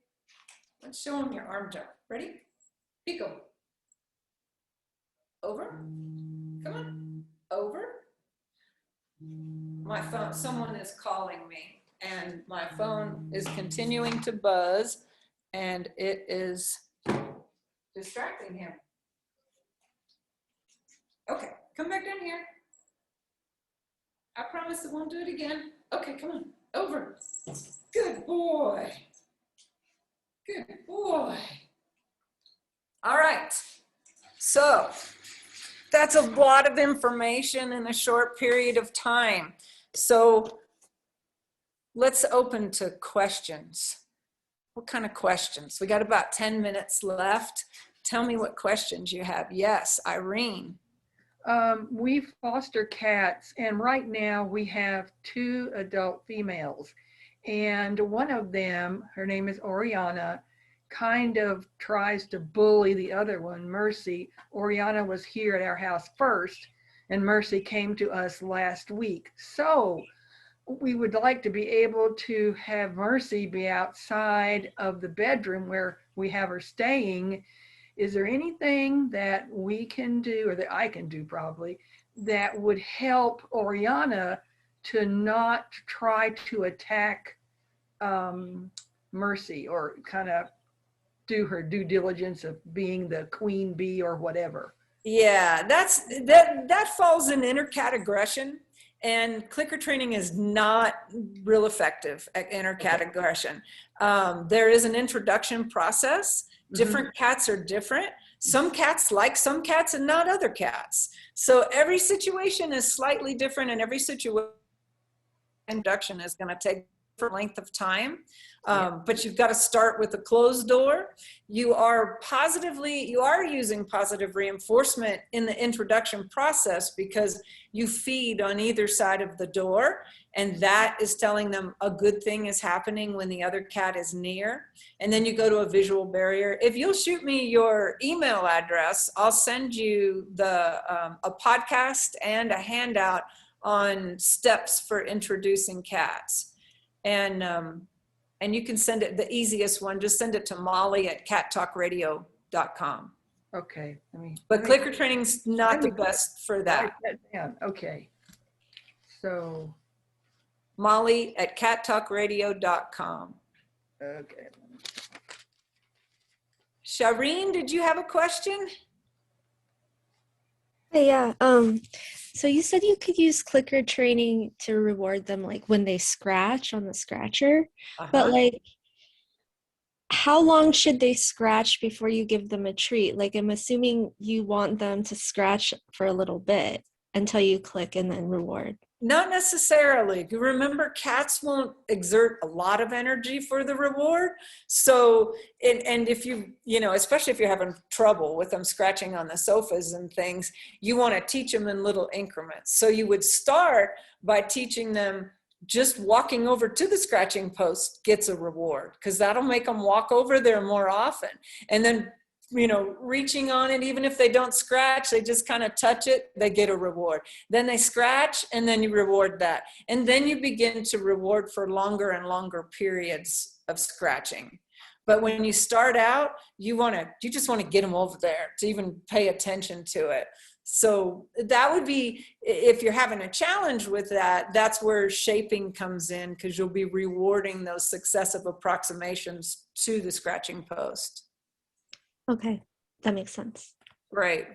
Let's show them your arm jump. Ready? Pico. Over. Come on. Over. My phone, someone is calling me, and my phone is continuing to buzz, and it is distracting him. Okay, come back down here. I promise I won't do it again. Okay, come on. Over. Good boy. Good boy. All right. So that's a lot of information in a short period of time. So let's open to questions. What kind of questions? We got about 10 minutes left. Tell me what questions you have. Yes, Irene. We foster cats, and right now we have 2 adult females. And one of them, her name is Oriana, kind of tries to bully the other one, Mercy. Oriana was here at our house first, and Mercy came to us last week. So we would like to be able to have Mercy be outside of the bedroom where we have her staying. Is there anything that we can do, or that I can do probably, that would help Oriana to not try to attack Mercy, or kind of do her due diligence of being the queen bee or whatever? Yeah, that falls in intercat aggression, and clicker training is not real effective at intercat aggression. There is an introduction process. Different cats are different. Some cats like some cats and not other cats. So every situation is slightly different, and every situation introduction is going to take for length of time. But you've got to start with a closed door. You are using positive reinforcement in the introduction process because you feed on either side of the door, and that is telling them a good thing is happening when the other cat is near. And then you go to a visual barrier. If you'll shoot me your email address, I'll send you a podcast and a handout on steps for introducing cats. And you can send it, the easiest one, just send it to Molly at cattalkradio.com. Okay. But clicker training's not the best for that. Okay. So. Molly at cattalkradio.com. Okay. Shireen, did you have a question? Hey, yeah. So you said you could use clicker training to reward them, like when they scratch on the scratcher, but like, how long should they scratch before you give them a treat? Like, I'm assuming you want them to scratch for a little bit until you click and then reward. Not necessarily. Remember, cats won't exert a lot of energy for the reward. So, and if especially if you're having trouble with them scratching on the sofas and things, you want to teach them in little increments. So you would start by teaching them just walking over to the scratching post gets a reward, because that'll make them walk over there more often. And then reaching on it, even if they don't scratch, they just kind of touch it, they get a reward. Then they scratch, and then you reward that. And then you begin to reward for longer and longer periods of scratching. But when you start out, you just want to get them over there to even pay attention to it. So that would be, if you're having a challenge with that, that's where shaping comes in, because you'll be rewarding those successive approximations to the scratching post. Okay, that makes sense. Great.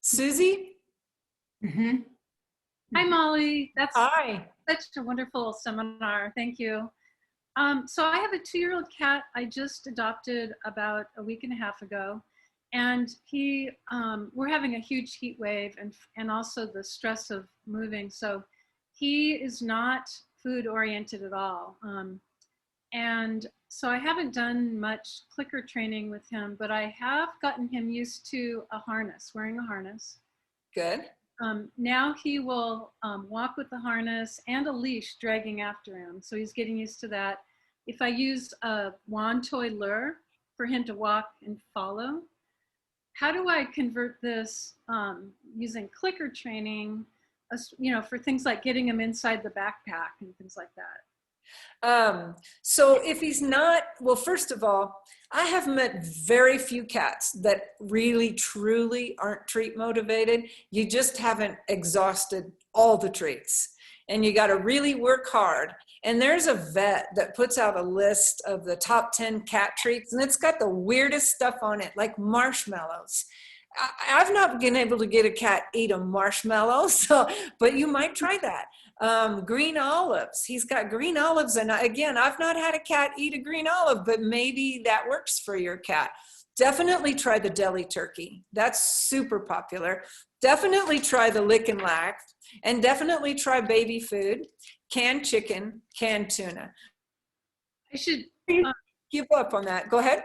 Susie? Hi, Molly. That's Hi. such a wonderful seminar. Thank you. So I have a 2-year-old cat I just adopted about a week and a half ago. And we're having a huge heat wave and also the stress of moving. So he is not food oriented at all. And so I haven't done much clicker training with him, but I have gotten him used to wearing a harness. Good. Now he will walk with the harness and a leash dragging after him. So he's getting used to that. If I use a wand toy lure for him to walk and follow, how do I convert this using clicker training, for things like getting him inside the backpack and things like that? So if he's not, well, first of all, I have met very few cats that really, truly aren't treat motivated. You just haven't exhausted all the treats, and you got to really work hard. And there's a vet that puts out a list of the top 10 cat treats, and it's got the weirdest stuff on it, like marshmallows. I've not been able to get a cat eat a marshmallow, but you might try that. Green olives. He's got green olives. And again, I've not had a cat eat a green olive, but maybe that works for your cat. Definitely try the deli turkey. That's super popular. Definitely try the lick and lack, and definitely try baby food, canned chicken, canned tuna. I should Give up on that. Go ahead.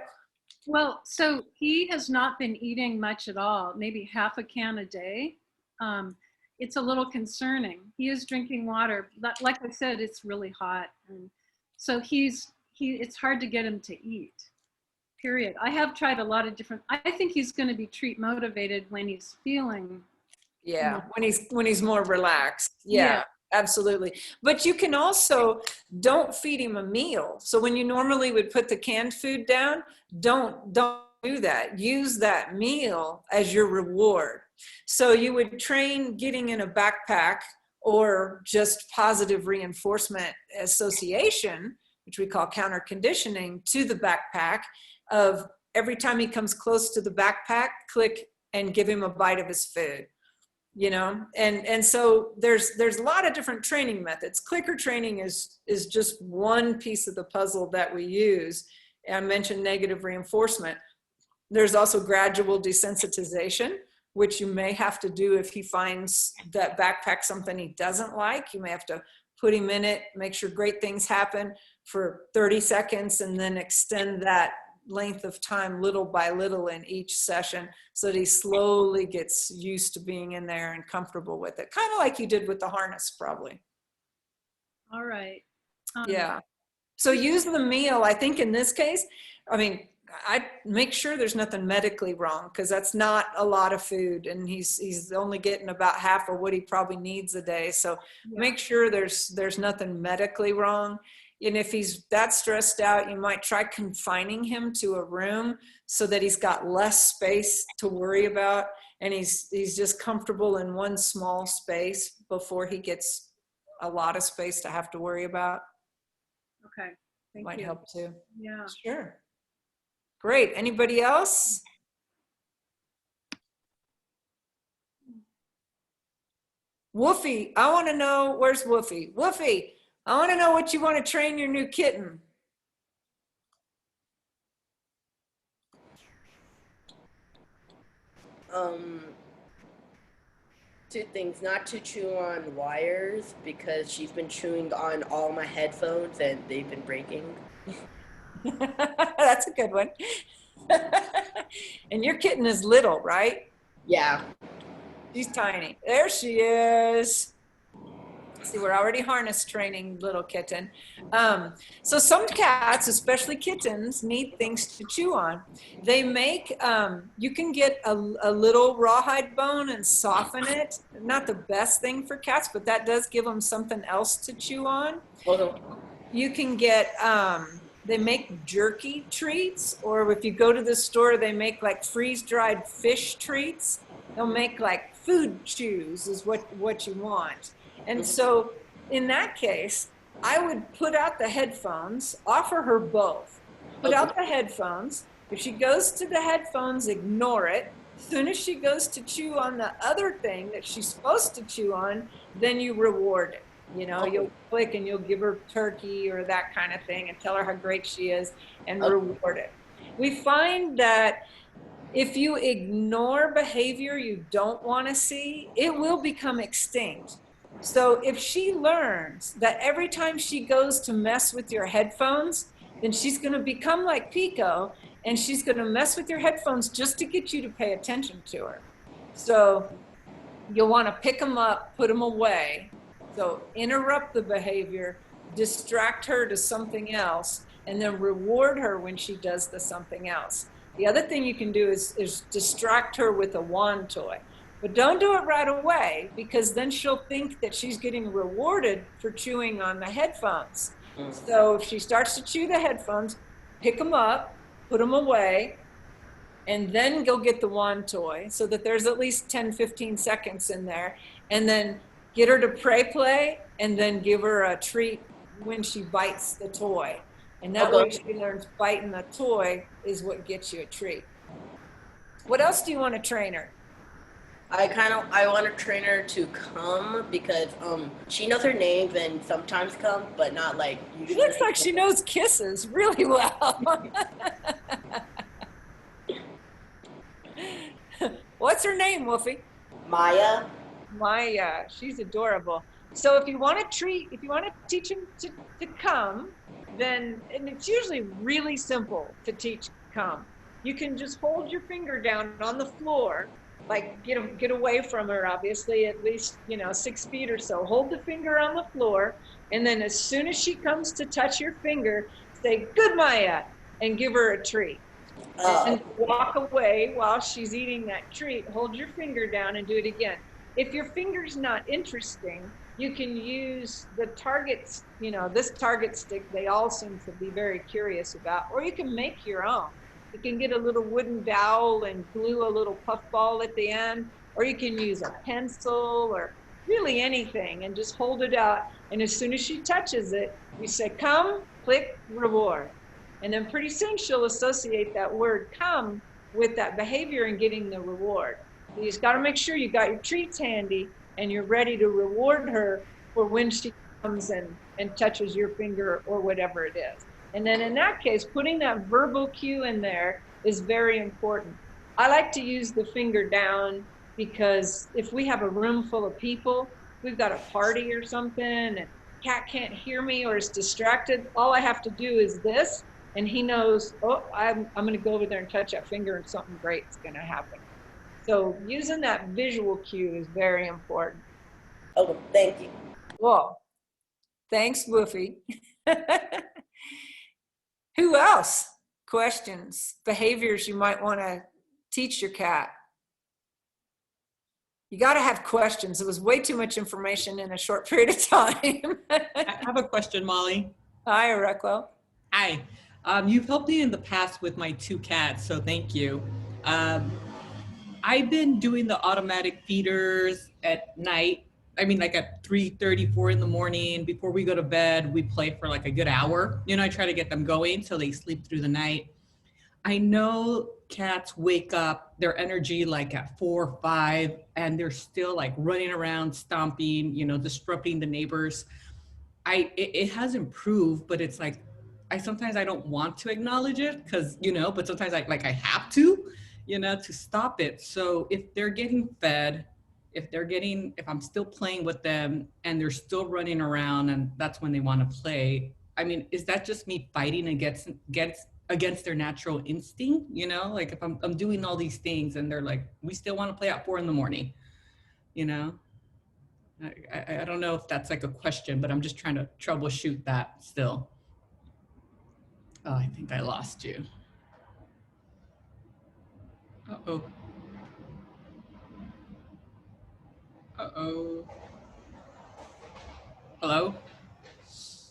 Well, so he has not been eating much at all, maybe half a can a day. It's a little concerning. He is drinking water. Like I said, it's really hot. And so it's hard to get him to eat, period. I have tried a lot of different, I think he's going to be treat motivated when he's feeling. Yeah, when he's more relaxed. Yeah. Absolutely. But you can also don't feed him a meal. So when you normally would put the canned food down, don't do that. Use that meal as your reward. So you would train getting in a backpack or just positive reinforcement association, which we call counter conditioning, to the backpack of every time he comes close to the backpack, click and give him a bite of his food. And so there's a lot of different training methods. Clicker training is just one piece of the puzzle that we use. I mentioned negative reinforcement. There's also gradual desensitization, which you may have to do if he finds that backpack something he doesn't like. You may have to put him in it, make sure great things happen for 30 seconds, and then extend that length of time little by little in each session so that he slowly gets used to being in there and comfortable with it. Kind of like you did with the harness, probably. All right. Yeah. So use the meal. I think in this case, I make sure there's nothing medically wrong, because that's not a lot of food, and he's only getting about half of what he probably needs a day. So make sure there's nothing medically wrong. And if he's that stressed out, you might try confining him to a room so that he's got less space to worry about, and he's just comfortable in one small space before he gets a lot of space to have to worry about. Okay. Thank Might you. help too. Yeah. Sure. Great. Anybody else? Woofy, I want to know, where's Woofy? Woofy, I want to know what you want to train your new kitten. Two things: not to chew on wires, because she's been chewing on all my headphones and they've been breaking. That's a good one. And your kitten is little, right? Yeah. She's tiny. There she is. See, we're already harness training little kitten. So some cats, especially kittens, need things to chew on. They make, you can get a little rawhide bone and soften it. Not the best thing for cats, but that does give them something else to chew on. You can get, they make jerky treats, or if you go to the store, they make like freeze-dried fish treats. They'll make like food chews is what you want. And so in that case, I would put out the headphones, offer her both. Put out the headphones. If she goes to the headphones, ignore it. As soon as she goes to chew on the other thing that she's supposed to chew on, then you reward it. You'll click and you'll give her turkey or that kind of thing and tell her how great she is and reward it. We find that if you ignore behavior you don't want to see, it will become extinct. So if she learns that every time she goes to mess with your headphones, then she's going to become like Pico, and she's going to mess with your headphones just to get you to pay attention to her. So you'll want to pick them up, put them away. So interrupt the behavior, distract her to something else, and then reward her when she does the something else. The other thing you can do is distract her with a wand toy. But don't do it right away, because then she'll think that she's getting rewarded for chewing on the headphones. So if she starts to chew the headphones, pick them up, put them away, and then go get the wand toy so that there's at least 10, 15 seconds in there. And then get her to play, and then give her a treat when she bites the toy. And that way she learns biting the toy is what gets you a treat. What else do you want to train her? I want to train her to come because she knows her names and sometimes come, but not like She looks like she knows kisses really well. What's her name, Wolfie? Maya. Maya. She's adorable. So if you want to teach him to come, then, and it's usually really simple to teach come. You can just hold your finger down on the floor, like get away from her, obviously, at least, 6 feet or so. Hold the finger on the floor, and then as soon as she comes to touch your finger, say, "Good, Maya," and give her a treat. And walk away while she's eating that treat. Hold your finger down and do it again. If your finger's not interesting, you can use the targets, this target stick they all seem to be very curious about, or you can make your own. You can get a little wooden dowel and glue a little puffball at the end, or you can use a pencil or really anything and just hold it out. And as soon as she touches it, you say, "Come," click, reward. And then pretty soon she'll associate that word "come" with that behavior and getting the reward. You just got to make sure you got your treats handy and you're ready to reward her for when she comes and touches your finger or whatever it is. And then in that case, putting that verbal cue in there is very important. I like to use the finger down because if we have a room full of people, we've got a party or something, and cat can't hear me or is distracted, all I have to do is this, and he knows, oh, I'm going to go over there and touch that finger and something great is going to happen. So using that visual cue is very important. Oh, thank you. Well, thanks, Woofy. Who else? Questions, behaviors you might want to teach your cat? You got to have questions. It was way too much information in a short period of time. I have a question, Molly. Hi, Arequo. Hi. You've helped me in the past with my 2 cats, so thank you. I've been doing the automatic feeders at night. I mean, like at 3:30, 4 in the morning. Before we go to bed, we play for like a good hour. I try to get them going so they sleep through the night. I know cats wake up their energy like at 4 or 5, and they're still like running around, stomping, disrupting the neighbors. It has improved, but it's like, sometimes I don't want to acknowledge it because, but sometimes I have to, to stop it. So if they're getting fed, if I'm still playing with them and they're still running around and that's when they want to play, I mean, is that just me fighting against their natural instinct? Like if I'm doing all these things and they're like, we still want to play at 4 in the morning, I don't know if that's like a question, but I'm just trying to troubleshoot that still. Oh, I think I lost you. Uh-oh. Uh-oh. Hello?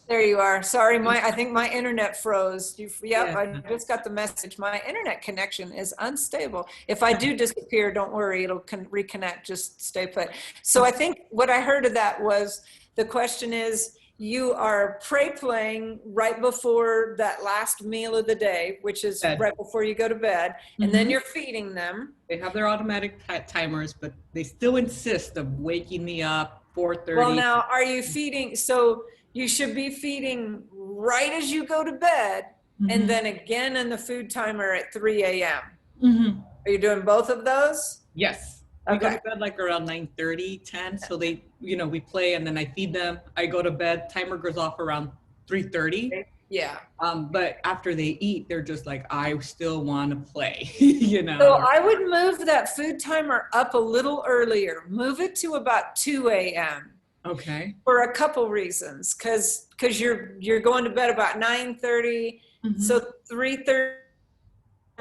There you are. Sorry, I think my internet froze. Yep, Yeah. I just got the message. My internet connection is unstable. If I do disappear, don't worry, it'll reconnect. Just stay put. So I think what I heard of that was the question is, you are prey playing right before that last meal of the day, which is Bed. right before you go to bed, and then you're feeding them. They have their automatic timers, but they still insist of waking me up 4:30. Well, now, are you feeding? So you should be feeding right as you go to bed, and then again in the food timer at 3 a.m. Are you doing both of those? Yes. We go Okay. to bed like around 9:30, 10. So they, we play and then I feed them. I go to bed. Timer goes off around 3:30. Yeah. But after they eat, they're just like, I still want to play, So I would move that food timer up a little earlier. Move it to about 2 a.m. Okay. for a couple reasons. Because you're going to bed about 9:30. So 3:30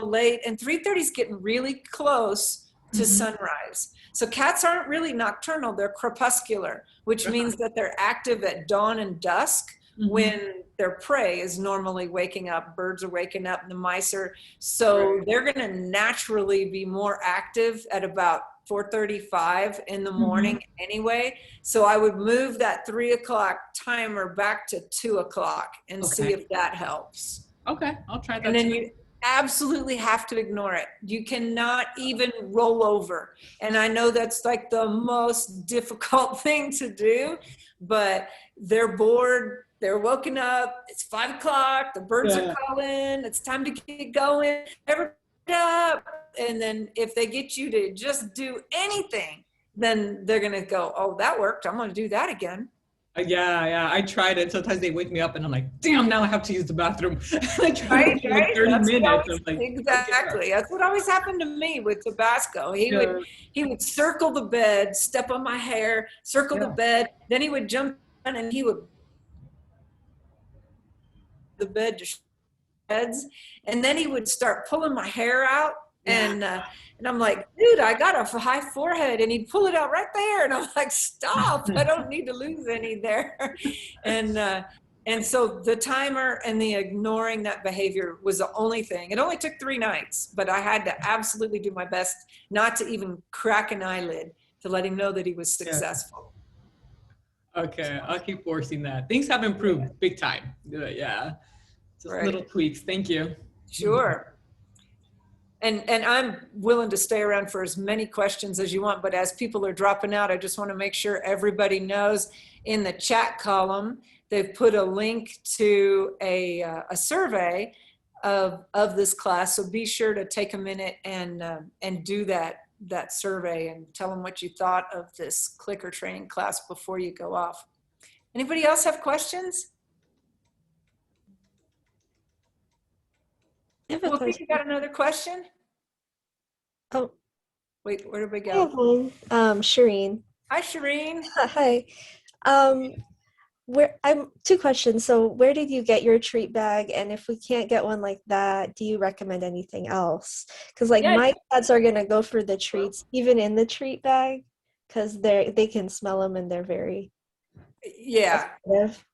late, and 3:30 is getting really close to sunrise. So cats aren't really nocturnal, they're crepuscular, which means that they're active at dawn and dusk when their prey is normally waking up. Birds are waking up, and the mice are. So they're going to naturally be more active at about 4:35 in the morning anyway. So I would move that 3 o'clock timer back to 2 o'clock and see if that helps. Okay, I'll try that. And then too. you absolutely have to ignore it. You cannot even roll over. And I know that's like the most difficult thing to do, but they're bored. They're woken up. It's 5 o'clock. The birds are calling. It's time to get going. Everybody up. And then if they get you to just do anything, then they're going to go, oh, that worked. I'm going to do that again. Yeah, I tried it. Sometimes they wake me up and I'm like, damn, now I have to use the bathroom. I tried Right, it for like 30 That's minutes. always- I'm like, exactly. That's what always happened to me with Tabasco. He would circle the bed, step on my hair, circle the bed. Then he would jump on and he would the bed to shreds, and then he would start pulling my hair out, and I'm like, dude, I got a high forehead, and he'd pull it out right there, and I'm like, stop, I don't need to lose any there. And so the timer and the ignoring that behavior was the only thing. It only took 3 nights, but I had to absolutely do my best not to even crack an eyelid to let him know that he was successful. okay, I'll keep forcing that. Things have improved big time. Yeah, just little tweaks. Thank you. Sure. And I'm willing to stay around for as many questions as you want, but as people are dropping out, I just want to make sure everybody knows in the chat column, they've put a link to a survey of this class. So be sure to take a minute and do that survey and tell them what you thought of this clicker training class before you go off. Anybody else have questions? I have a Well, question. you got another question? Oh, Wait, where did we I have go? one. Shireen. Hi, Shireen. Hi. I'm 2 questions. So where did you get your treat bag? And if we can't get one like that, do you recommend anything else? Because like my cats are gonna go for the treats, even in the treat bag, because they can smell them and they're very sensitive.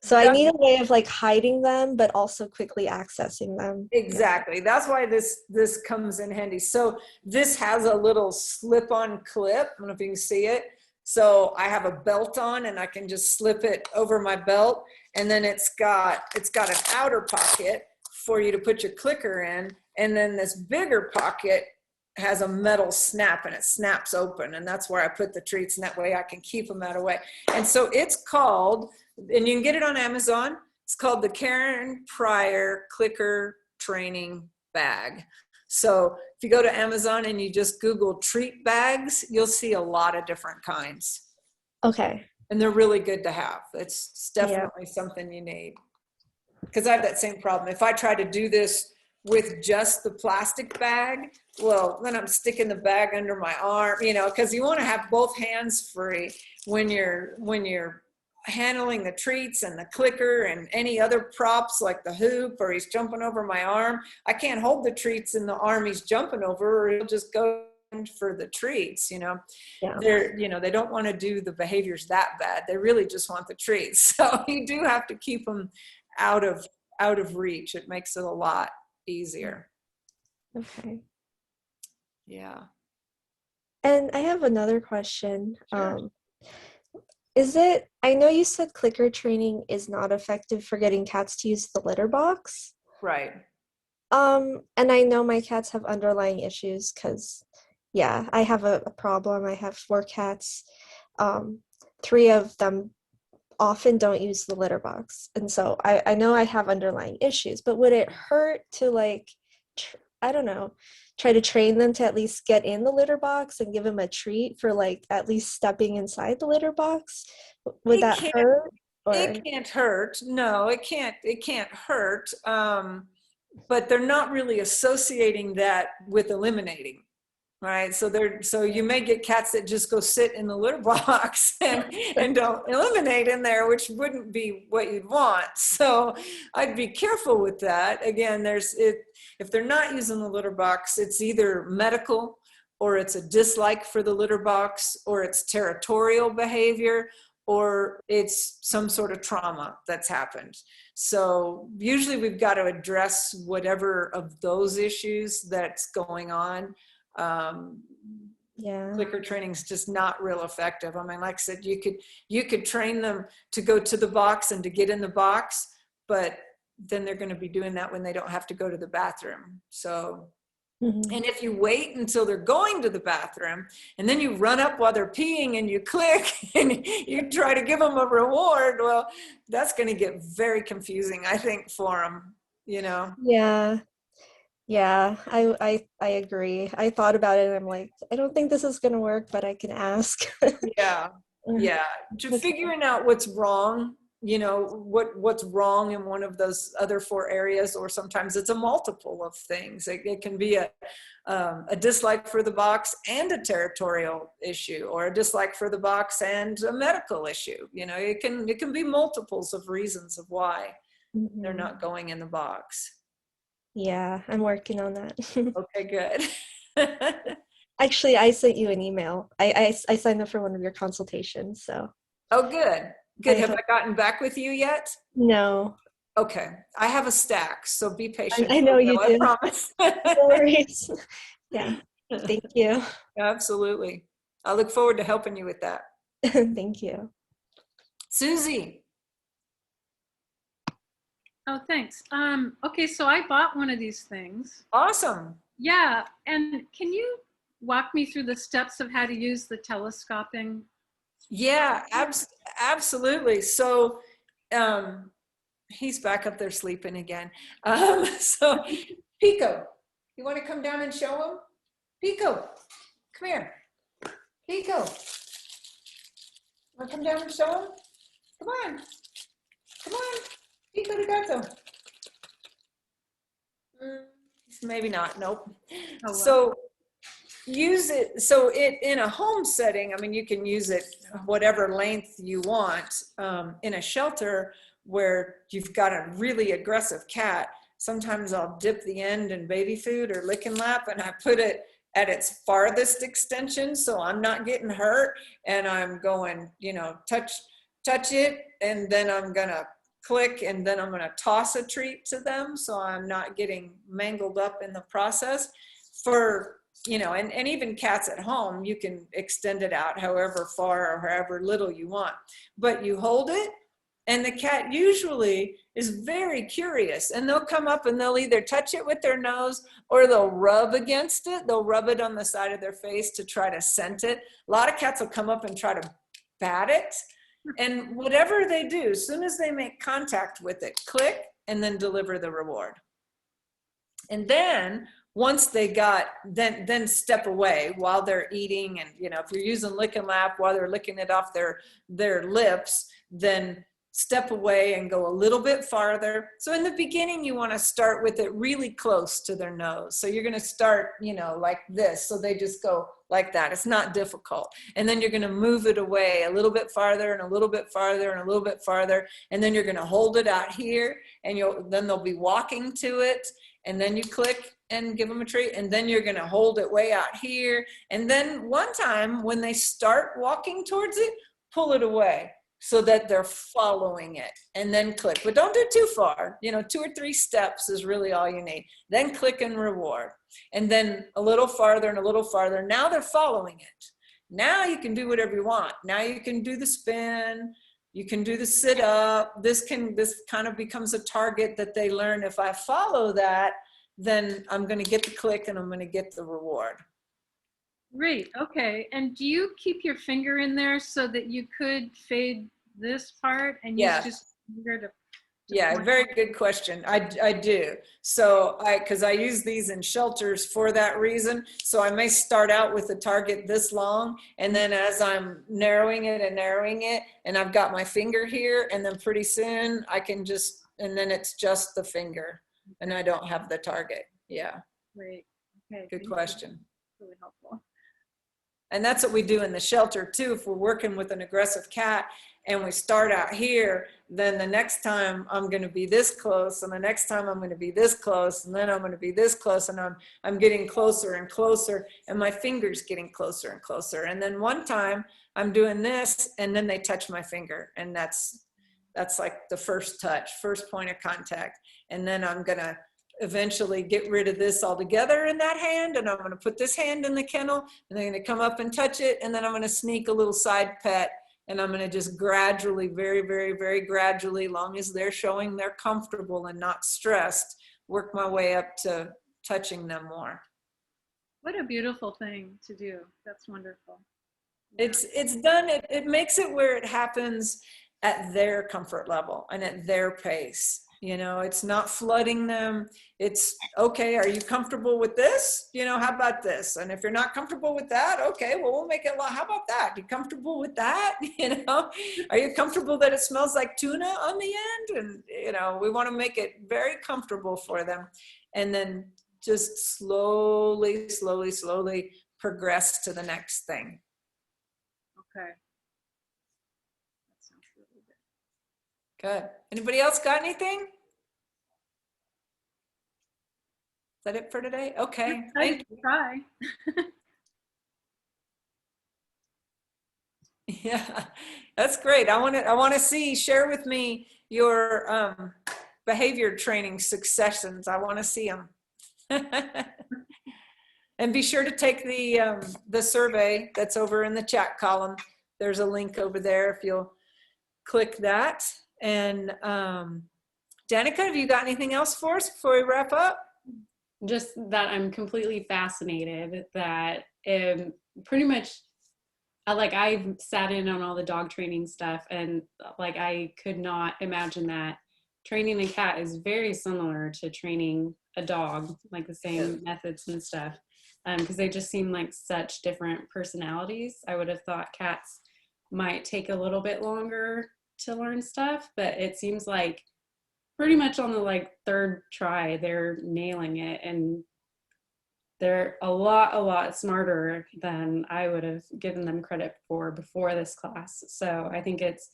So I need a way of like hiding them, but also quickly accessing them. Exactly. That's why this comes in handy. So this has a little slip-on clip. I don't know if you can see it. So I have a belt on and I can just slip it over my belt. And then it's got an outer pocket for you to put your clicker in. And then this bigger pocket has a metal snap and it snaps open. And that's where I put the treats, and that way I can keep them out of the way. And so it's called, and you can get it on Amazon, it's called the Karen Pryor Clicker Training Bag. So if you go to Amazon and you just Google treat bags, you'll see a lot of different kinds. Okay. And they're really good to have. It's definitely something you need. Because I have that same problem. If I try to do this with just the plastic bag, well, then I'm sticking the bag under my arm, because you want to have both hands free when you're handling the treats and the clicker and any other props like the hoop, or he's jumping over my arm. I can't hold the treats in the arm he's jumping over, or he'll just go for the treats. They don't want to do the behaviors that bad. They really just want the treats. So you do have to keep them out of reach. It makes it a lot easier. Okay. Yeah. And I have another question. Sure. I know you said clicker training is not effective for getting cats to use the litter box. Right. And I know my cats have underlying issues because, I have a problem. I have 4 cats. 3 of them often don't use the litter box. And so I know I have underlying issues, but would it hurt to try to train them to at least get in the litter box and give them a treat for at least stepping inside the litter box? Would that hurt? It can't hurt. No, it can't hurt. But they're not really associating that with eliminating. right? So you may get cats that just go sit in the litter box and don't eliminate in there, which wouldn't be what you'd want. So I'd be careful with that. Again, if they're not using the litter box, it's either medical, or it's a dislike for the litter box, or it's territorial behavior, or it's some sort of trauma that's happened. So usually we've got to address whatever of those issues that's going on. Yeah. Clicker training is just not real effective. I mean, like I said, you could train them to go to the box and to get in the box, but then they're going to be doing that when they don't have to go to the bathroom. So, and if you wait until they're going to the bathroom and then you run up while they're peeing and you click and you try to give them a reward, well, that's going to get very confusing, I think, for them, you know? Yeah. Yeah, I agree. I thought about it and I'm like, I don't think this is gonna work, but I can ask. Yeah. Yeah. To figuring out what's wrong, you know, what's wrong in one of those other 4 areas, or sometimes it's a multiple of things. It can be a dislike for the box and a territorial issue, or a dislike for the box and a medical issue. You know, it can be multiples of reasons of why they're not going in the box. Yeah, I'm working on that. Okay, good. Actually, I sent you an email. I signed up for one of your consultations, so. Oh, good. Good. Have I gotten back with you yet? No. Okay. I have a stack, so be patient. I know you do. I promise. No worries. Yeah. Thank you. Absolutely. I look forward to helping you with that. Thank you. Susie. Oh, thanks. Okay, so I bought one of these things. Awesome. Yeah, and can you walk me through the steps of how to use the telescoping? Yeah, absolutely. So he's back up there sleeping again. So Pico, you want to come down and show him? Pico, come here. Pico, want to come down and show him? Come on. Come on. Pico de gato. Maybe not. Nope. Oh, wow. So use it. So in a home setting, I mean, you can use it whatever length you want. In a shelter where you've got a really aggressive cat, sometimes I'll dip the end in baby food or lick and lap, and I put it at its farthest extension so I'm not getting hurt, and I'm going, you know, touch it, and then I'm gonna click, and then I'm gonna toss a treat to them so I'm not getting mangled up in the process. For, you know, and even cats at home, you can extend it out however far or however little you want, but you hold it, and the cat usually is very curious, and they'll come up and they'll either touch it with their nose or they'll rub against it. They'll rub it on the side of their face to try to scent it. A lot of cats will come up and try to bat it. And whatever they do, as soon as they make contact with it, click and then deliver the reward. And then once they got, then step away while they're eating. And, you know, if you're using lick and lap while they're licking it off their lips, then step away and go a little bit farther. So in the beginning, you want to start with it really close to their nose. So you're going to start, you know, like this. So they just go like that. It's not difficult. And then you're going to move it away a little bit farther and a little bit farther and a little bit farther. And then you're going to hold it out here, and then they'll be walking to it. And then you click and give them a treat. And then you're going to hold it way out here. And then one time when they start walking towards it, pull it away so that they're following it, and then click. But don't do too far. You know, 2 or 3 steps is really all you need. Then click and reward. And then a little farther and a little farther. Now they're following it. Now you can do whatever you want. Now you can do the spin. You can do the sit up. This kind of becomes a target that they learn. If I follow that, then I'm going to get the click and I'm going to get the reward. Great. Okay. And do you keep your finger in there so that you could fade this part and use just finger to Yeah, very good question. I do. So because I use these in shelters for that reason. So I may start out with a target this long, and then as I'm narrowing it, and I've got my finger here, and then pretty soon I can just, and then it's just the finger, and I don't have the target. Yeah. Great. Okay. Good question. really helpful. And that's what we do in the shelter too. If we're working with an aggressive cat and we start out here, then the next time I'm going to be this close, and the next time I'm going to be this close, and then I'm going to be this close, and I'm getting closer and closer, and my finger's getting closer and closer. And then one time I'm doing this, and then they touch my finger, and that's like the first touch, first point of contact. And then I'm going to eventually get rid of this altogether in that hand, and I'm going to put this hand in the kennel, and they're going to come up and touch it, and then I'm going to sneak a little side pet, and I'm going to just gradually, very, very, very gradually, long as they're showing they're comfortable and not stressed, work my way up to touching them more. What a beautiful thing to do. That's wonderful. It's done, it makes it where it happens at their comfort level and at their pace. You know, it's not flooding them. It's, okay, are you comfortable with this? You know, how about this? And if you're not comfortable with that, okay, well, we'll make it, how about that? You comfortable with that? You know, are you comfortable that it smells like tuna on the end? And, you know, we want to make it very comfortable for them. And then just slowly, slowly, slowly progress to the next thing. Okay. That sounds really good. Good. Anybody else got anything? Is that it for today? Okay. I try. Yeah, that's great. I want to see, share with me your behavior training successions. I want to see them. And be sure to take the survey that's over in the chat column. There's a link over there if you'll click that. And Danica, have you got anything else for us before we wrap up? Just that I'm completely fascinated that pretty much I've sat in on all the dog training stuff, and like I could not imagine that training a cat is very similar to training a dog, like the same methods and stuff, because they just seem like such different personalities. I would have thought cats might take a little bit longer to learn stuff, but it seems like pretty much on the third try they're nailing it, and they're a lot smarter than I would have given them credit for before this class. So I think it's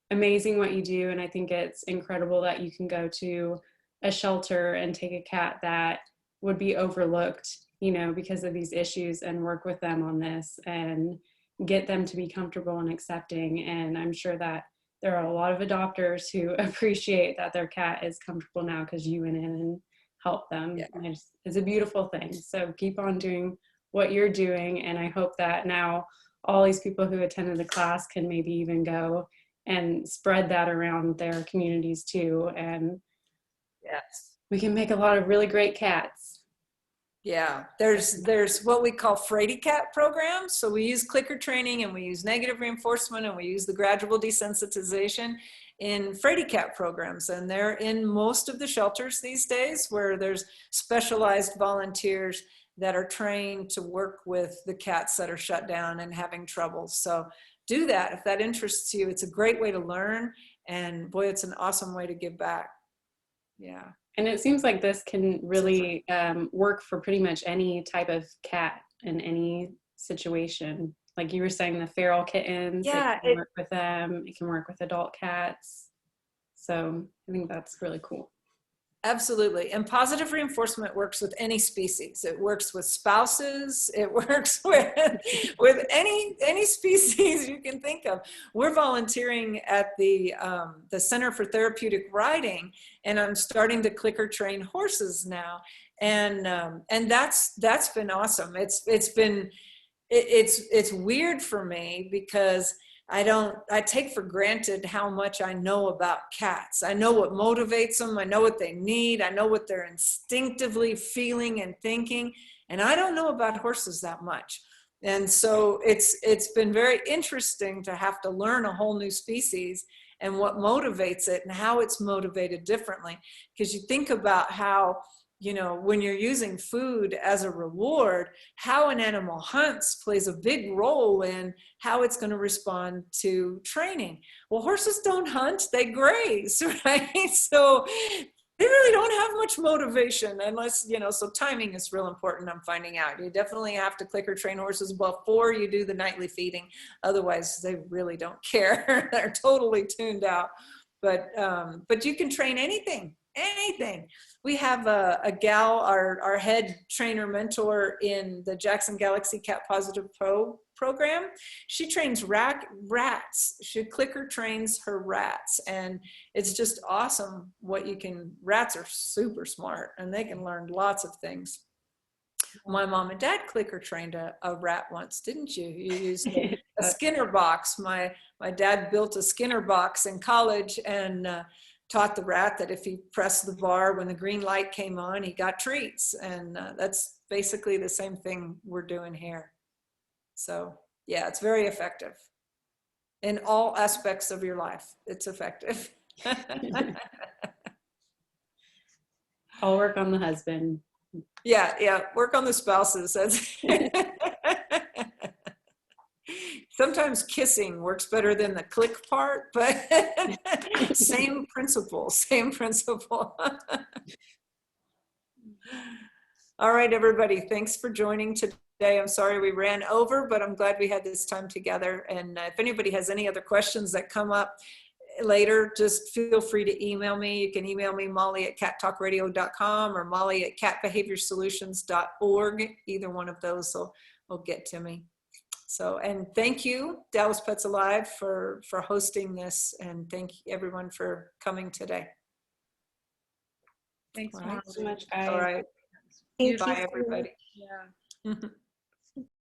amazing what you do, and I think it's incredible that you can go to a shelter and take a cat that would be overlooked, you know, because of these issues, and work with them on this and get them to be comfortable and accepting. And I'm sure that there are a lot of adopters who appreciate that their cat is comfortable now because you went in and helped them. Yeah. And it's a beautiful thing. So keep on doing what you're doing. And I hope that now all these people who attended the class can maybe even go and spread that around their communities too. And Yes. we can make a lot of really great cats. Yeah, there's what we call Fraidy Cat programs. So we use clicker training, and we use negative reinforcement, and we use the gradual desensitization in Fraidy Cat programs. And they're in most of the shelters these days, where there's specialized volunteers that are trained to work with the cats that are shut down and having trouble. So do that if that interests you. It's a great way to learn, and boy, it's an awesome way to give back. Yeah. And it seems like this can really work for pretty much any type of cat in any situation. Like you were saying, the feral kittens, Yeah, it can work with them. It can work with adult cats. So I think that's really cool. Absolutely. And positive reinforcement works with any species. It works with spouses. It works with any species you can think of. We're volunteering at the Center for Therapeutic Riding, and I'm starting to clicker train horses now. And that's been awesome. It's weird for me because I take for granted how much I know about cats. I know what motivates them. I know what they need. I know what they're instinctively feeling and thinking. And I don't know about horses that much. And so it's been very interesting to have to learn a whole new species and what motivates it and how it's motivated differently. Because you think about how, you know, when you're using food as a reward, how an animal hunts plays a big role in how it's going to respond to training. Well, horses don't hunt, they graze, right? So they really don't have much motivation unless, you know, so timing is real important. I'm finding out. You definitely have to clicker train horses before you do the nightly feeding. Otherwise, they really don't care. They're totally tuned out. But you can train anything. We have a gal, our head trainer mentor in the Jackson Galaxy Cat Positive Pro program. She trains rats. She clicker trains her rats, and it's just awesome what you can. Rats are super smart, and they can learn lots of things. My mom and dad clicker trained a rat once, didn't you? You used a Skinner box. My dad built a Skinner box in college and taught the rat that if he pressed the bar when the green light came on, he got treats. And that's basically the same thing we're doing here. So yeah, it's very effective. In all aspects of your life, it's effective. I'll work on the husband. Yeah, work on the spouses. Sometimes kissing works better than the click part, but same principle. All right, everybody, thanks for joining today. I'm sorry we ran over, but I'm glad we had this time together. And if anybody has any other questions that come up later, just feel free to email me. You can email me, molly@cattalkradio.com or molly@catbehaviorsolutions.org. Either one of those will get to me. So, and thank you, Dallas Pets Alive, for hosting this, and thank you everyone for coming today. Thanks, All right. So much, guys. All right. Thank Bye, you. everybody. Yeah.